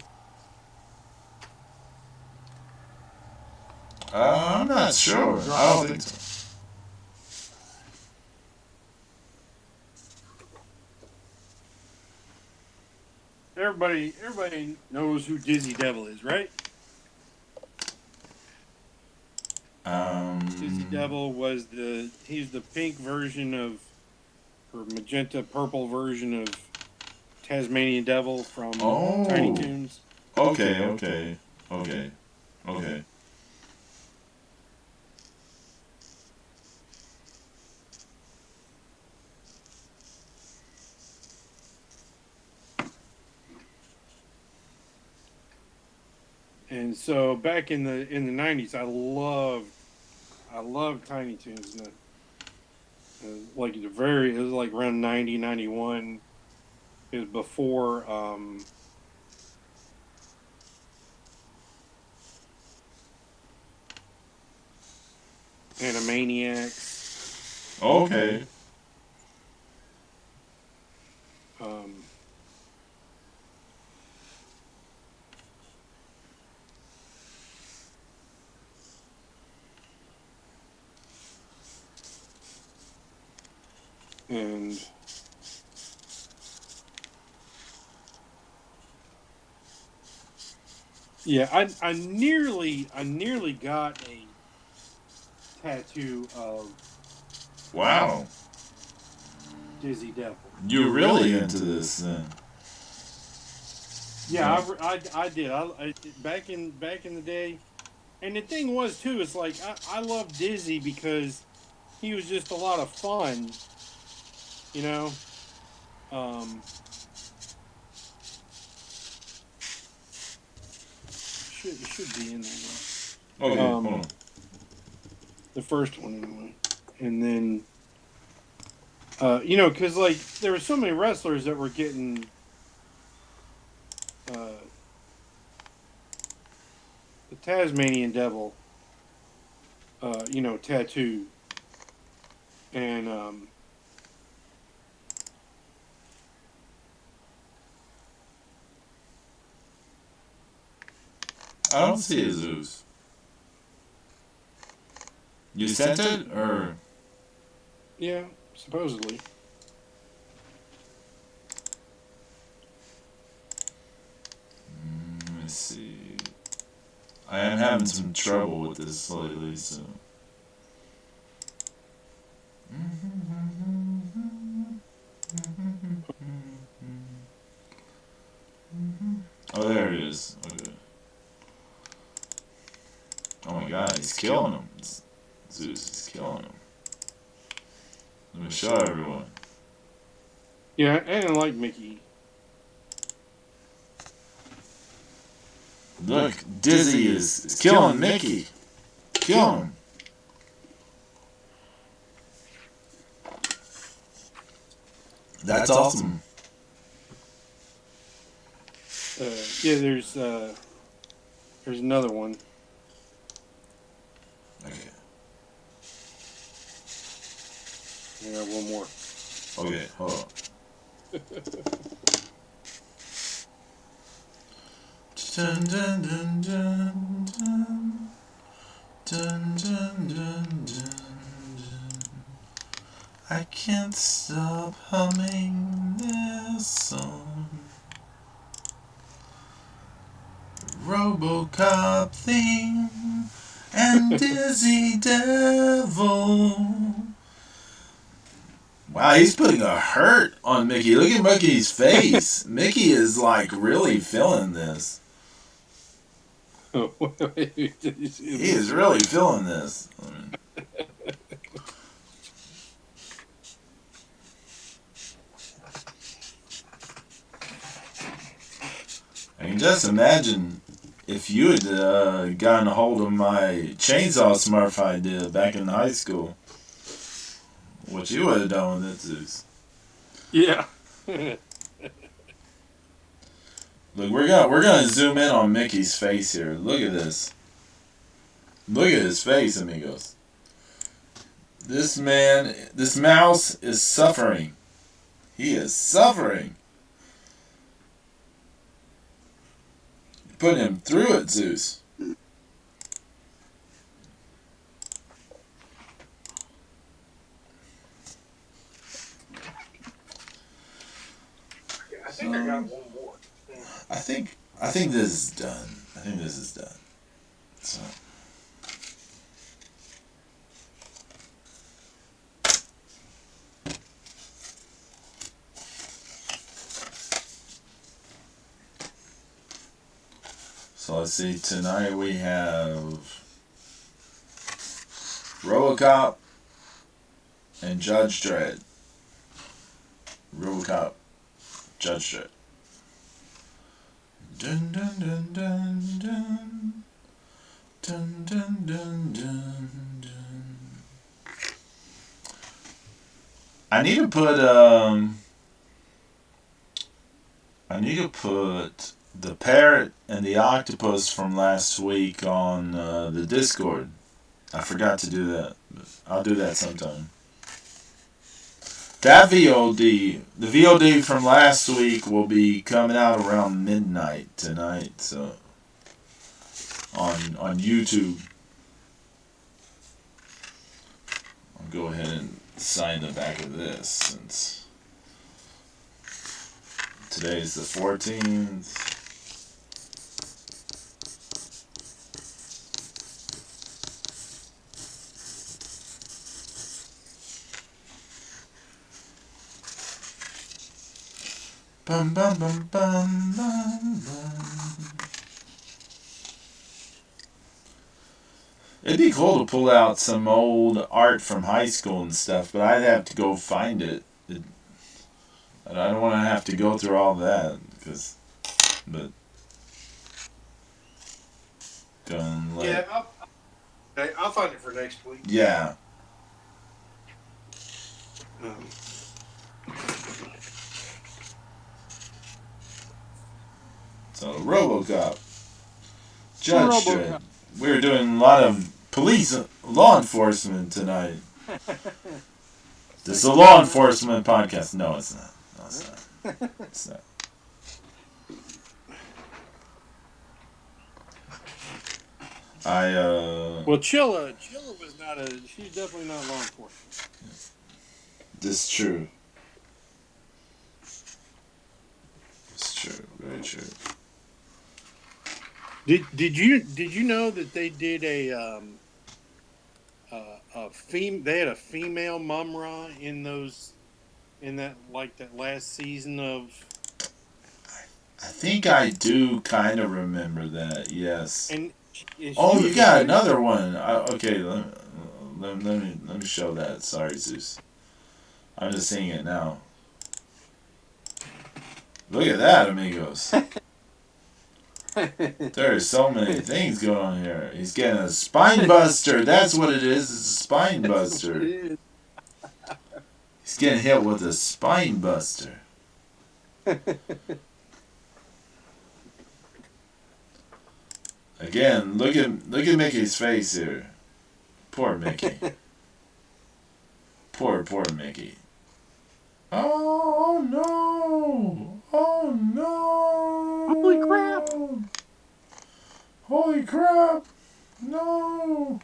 I'm not sure. I don't think so. Everybody knows who Dizzy Devil is, right? Dizzy Devil he's the pink version of, or magenta purple version of Tasmanian Devil from Tiny Toons. Okay. And so back in the 90s, I loved Tiny Toons. Like it was like around 90, 91. It was before Animaniacs. Okay. And yeah, I nearly got a tattoo of Dizzy Devil. You're really into this then. Yeah, I did. I back in the day, and the thing was too. It's like I love Dizzy because he was just a lot of fun, you know. It should be in there. Okay, hold on. The first one anyway, and then you know, because like there were so many wrestlers that were getting the Tasmanian Devil, you know, tattoo, and I don't see it, Zeus. You sent it, or? yeah, supposedly. Let me see. I am having some trouble with this lately, so. Oh, there it is. Okay. Oh my god, he's killing him. Zeus is killing him. Let me show everyone. Yeah, I didn't like Mickey. Look, Dizzy is killing Mickey. Kill him. That's awesome. Yeah, there's another one. Okay. I got one more. Okay, hold on. Dun, dun, dun, dun, dun. Dun, dun, dun, dun. I can't stop humming this song. Robocop theme and Dizzy Devil. Wow, he's putting a hurt on Mickey. Look at Mickey's face. Mickey is like really feeling this. He is really feeling this. I mean, just imagine if you had gotten a hold of my chainsaw Smurf I did back in high school. What you would have done with it, Zeus. Yeah. Look, we're gonna zoom in on Mickey's face here. Look at this. Look at his face, amigos. This man, this mouse is suffering. He is suffering. Put him through it, Zeus. I think I got one more. I think this is done. I think this is done. So. So let's see, tonight we have Robocop and Judge Dredd. Robocop, Judge Dredd. Dun dun dun dun dun. Dun dun dun dun dun. I need to put the parrot and the octopus from last week on the Discord. I forgot to do that, but I'll do that sometime. That VOD, the VOD from last week will be coming out around midnight tonight, so on YouTube. I'll go ahead and sign the back of this since today's the 14th. Bum, bum, bum, bum, bum, bum. It'd be cool to pull out some old art from high school and stuff, but I'd have to go find it. And I don't want to have to go through all that, but going like, Yeah, I'll find it for next week. Yeah. So Robocop, Judge Dredd. We're doing a lot of law enforcement tonight. This is a law enforcement podcast. No, it's not. No, it's not. It's not. Well, Chilla was not she's definitely not law enforcement. This is true. It's true. Very true. Did you know that they did they had a female Mumra in that last season of. I think I do kind of remember that. Yes. And you got another one. Okay, let me show that. Sorry, Zeus. I'm just seeing it now. Look at that, amigos. There are so many things going on here. He's getting a spine buster. That's what it is. It's a spine buster. He's getting hit with a spine buster. Again, look at Mickey's face here. Poor Mickey. Poor Mickey. Oh no! Oh no! Holy crap! Holy crap! No!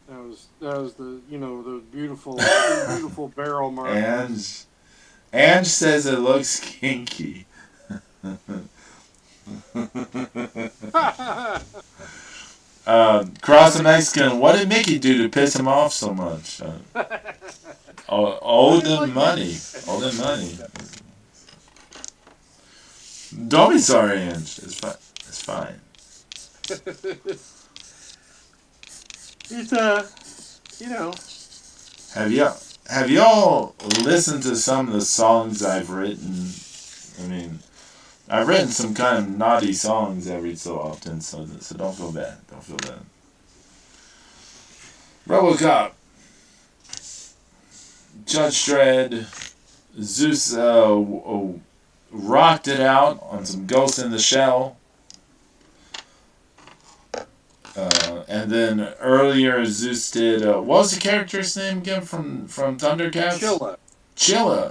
That was the the beautiful barrel mark. And says it looks kinky. Cross the Mexican, what did Mickey do to piss him off so much? Owe them money. Owe them money. Don't be sorry, Ange. It's fine. It's fine. It's Have y'all listened to some of the songs I've written? I mean, I've written some kind of naughty songs every so often, so don't feel bad. Don't feel bad. Robocop, Judge Dredd, Zeus rocked it out on some Ghost in the Shell. And then earlier Zeus did, what was the character's name again from Thundercats? Chilla.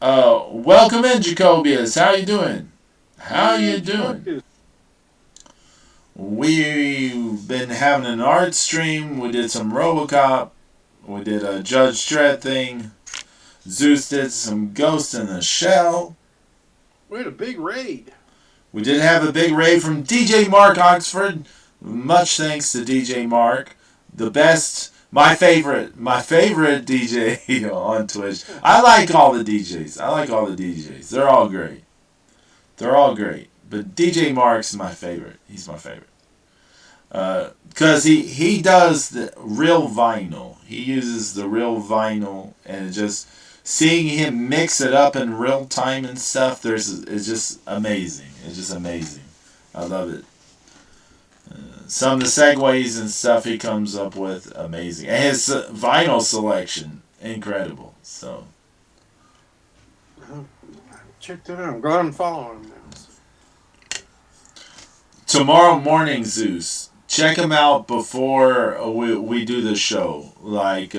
Welcome in, Jacobius. How you doing? We've been having an art stream. We did some Robocop. We did a Judge Dredd thing. Zeus did some Ghost in the Shell. We had a big raid. We did have a big raid from DJ Mark Oxford. Much thanks to DJ Mark. The best, my favorite DJ on Twitch. I like all the DJs. They're all great. But DJ Mark's my favorite. He's my favorite. Because he does the real vinyl. He uses the real vinyl, and just seeing him mix it up in real time and stuff, it's just amazing. It's just amazing. I love it. Some of the segues and stuff he comes up with, amazing. And his vinyl selection, incredible. So check that out. I'm glad I'm following him now. Tomorrow morning, Zeus. Check him out before we do the show. Like,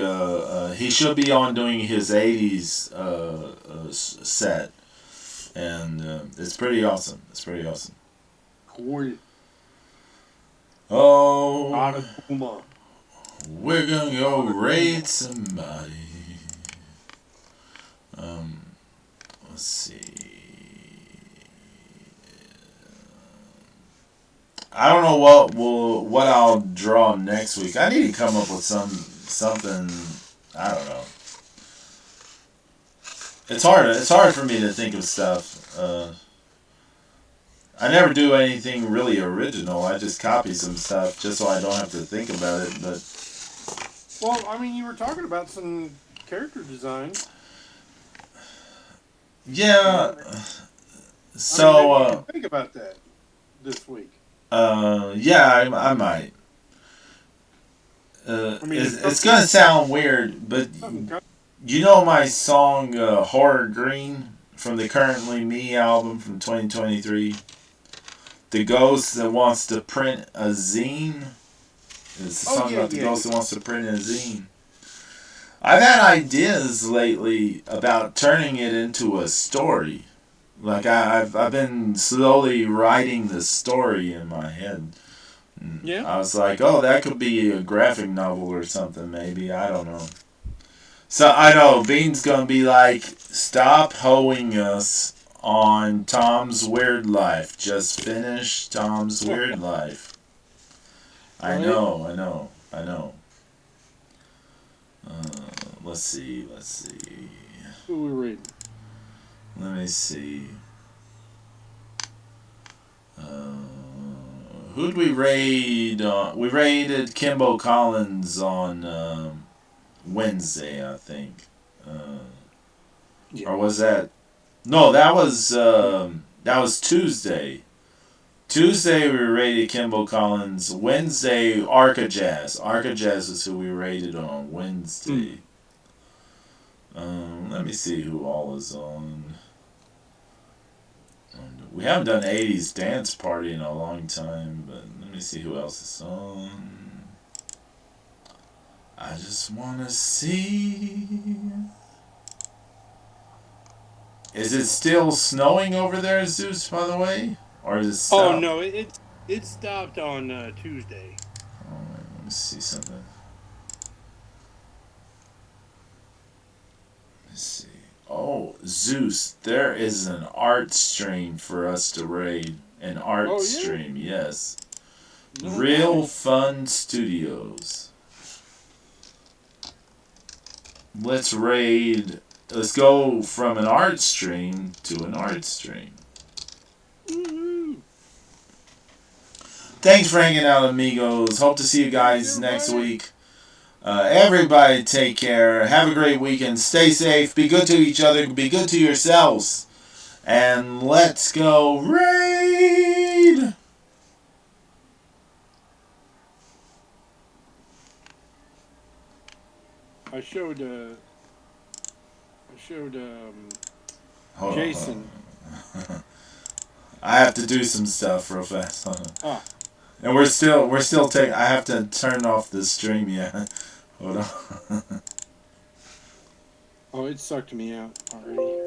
he should be on doing his 80s set. And it's pretty awesome. Cool. Oh, we're gonna go raid somebody. Let's see. I don't know what I'll draw next week. I need to come up with something. I don't know. It's hard for me to think of stuff. I never do anything really original. I just copy some stuff just so I don't have to think about it. But well, I mean, you were talking about some character design. Yeah. So I mean, think about that this week. Yeah, I might. It's gonna sound weird, but you know my song "Horror Green" from the Currently Me album from 2023. The ghost that wants to print a zine. It's a song about the ghost that wants to print a zine. I've had ideas lately about turning it into a story. Like I've been slowly writing the story in my head. Yeah. I was like, oh, that could be a graphic novel or something, maybe. I don't know. So I know Bean's gonna be like, stop hoeing us on Tom's Weird Life. Just finish Tom's Weird Life. I know. Let's see. Who are we reading? Let me see. Who'd we raid? We raided Kimbo Collins on Wednesday, I think. Yeah. Or was that? No, that was Tuesday. Tuesday we rated Kimball Collins. Wednesday Arca Jazz. Arca Jazz is who we rated on Wednesday. Let me see who all is on. We haven't done 80s Dance Party in a long time, but let me see who else is on. I just wanna see. Is it still snowing over there, Zeus, by the way? Or is it stopped? Oh no, it stopped on Tuesday. Oh, let me see something. Let's see. Oh, Zeus, there is an art stream for us to raid. An art stream, yes. No, Real Fun Studios. Let's raid. Let's go from an art stream to an art stream. Woo-hoo. Thanks for hanging out, amigos. Hope to see you guys next week. Everybody take care. Have a great weekend. Stay safe. Be good to each other. Be good to yourselves. And let's go raid! I showed Hold Jason. on. I have to do some stuff real fast. Ah. And we're still taking. I have to turn off the stream. Yeah. Hold on. Oh, it sucked me out already.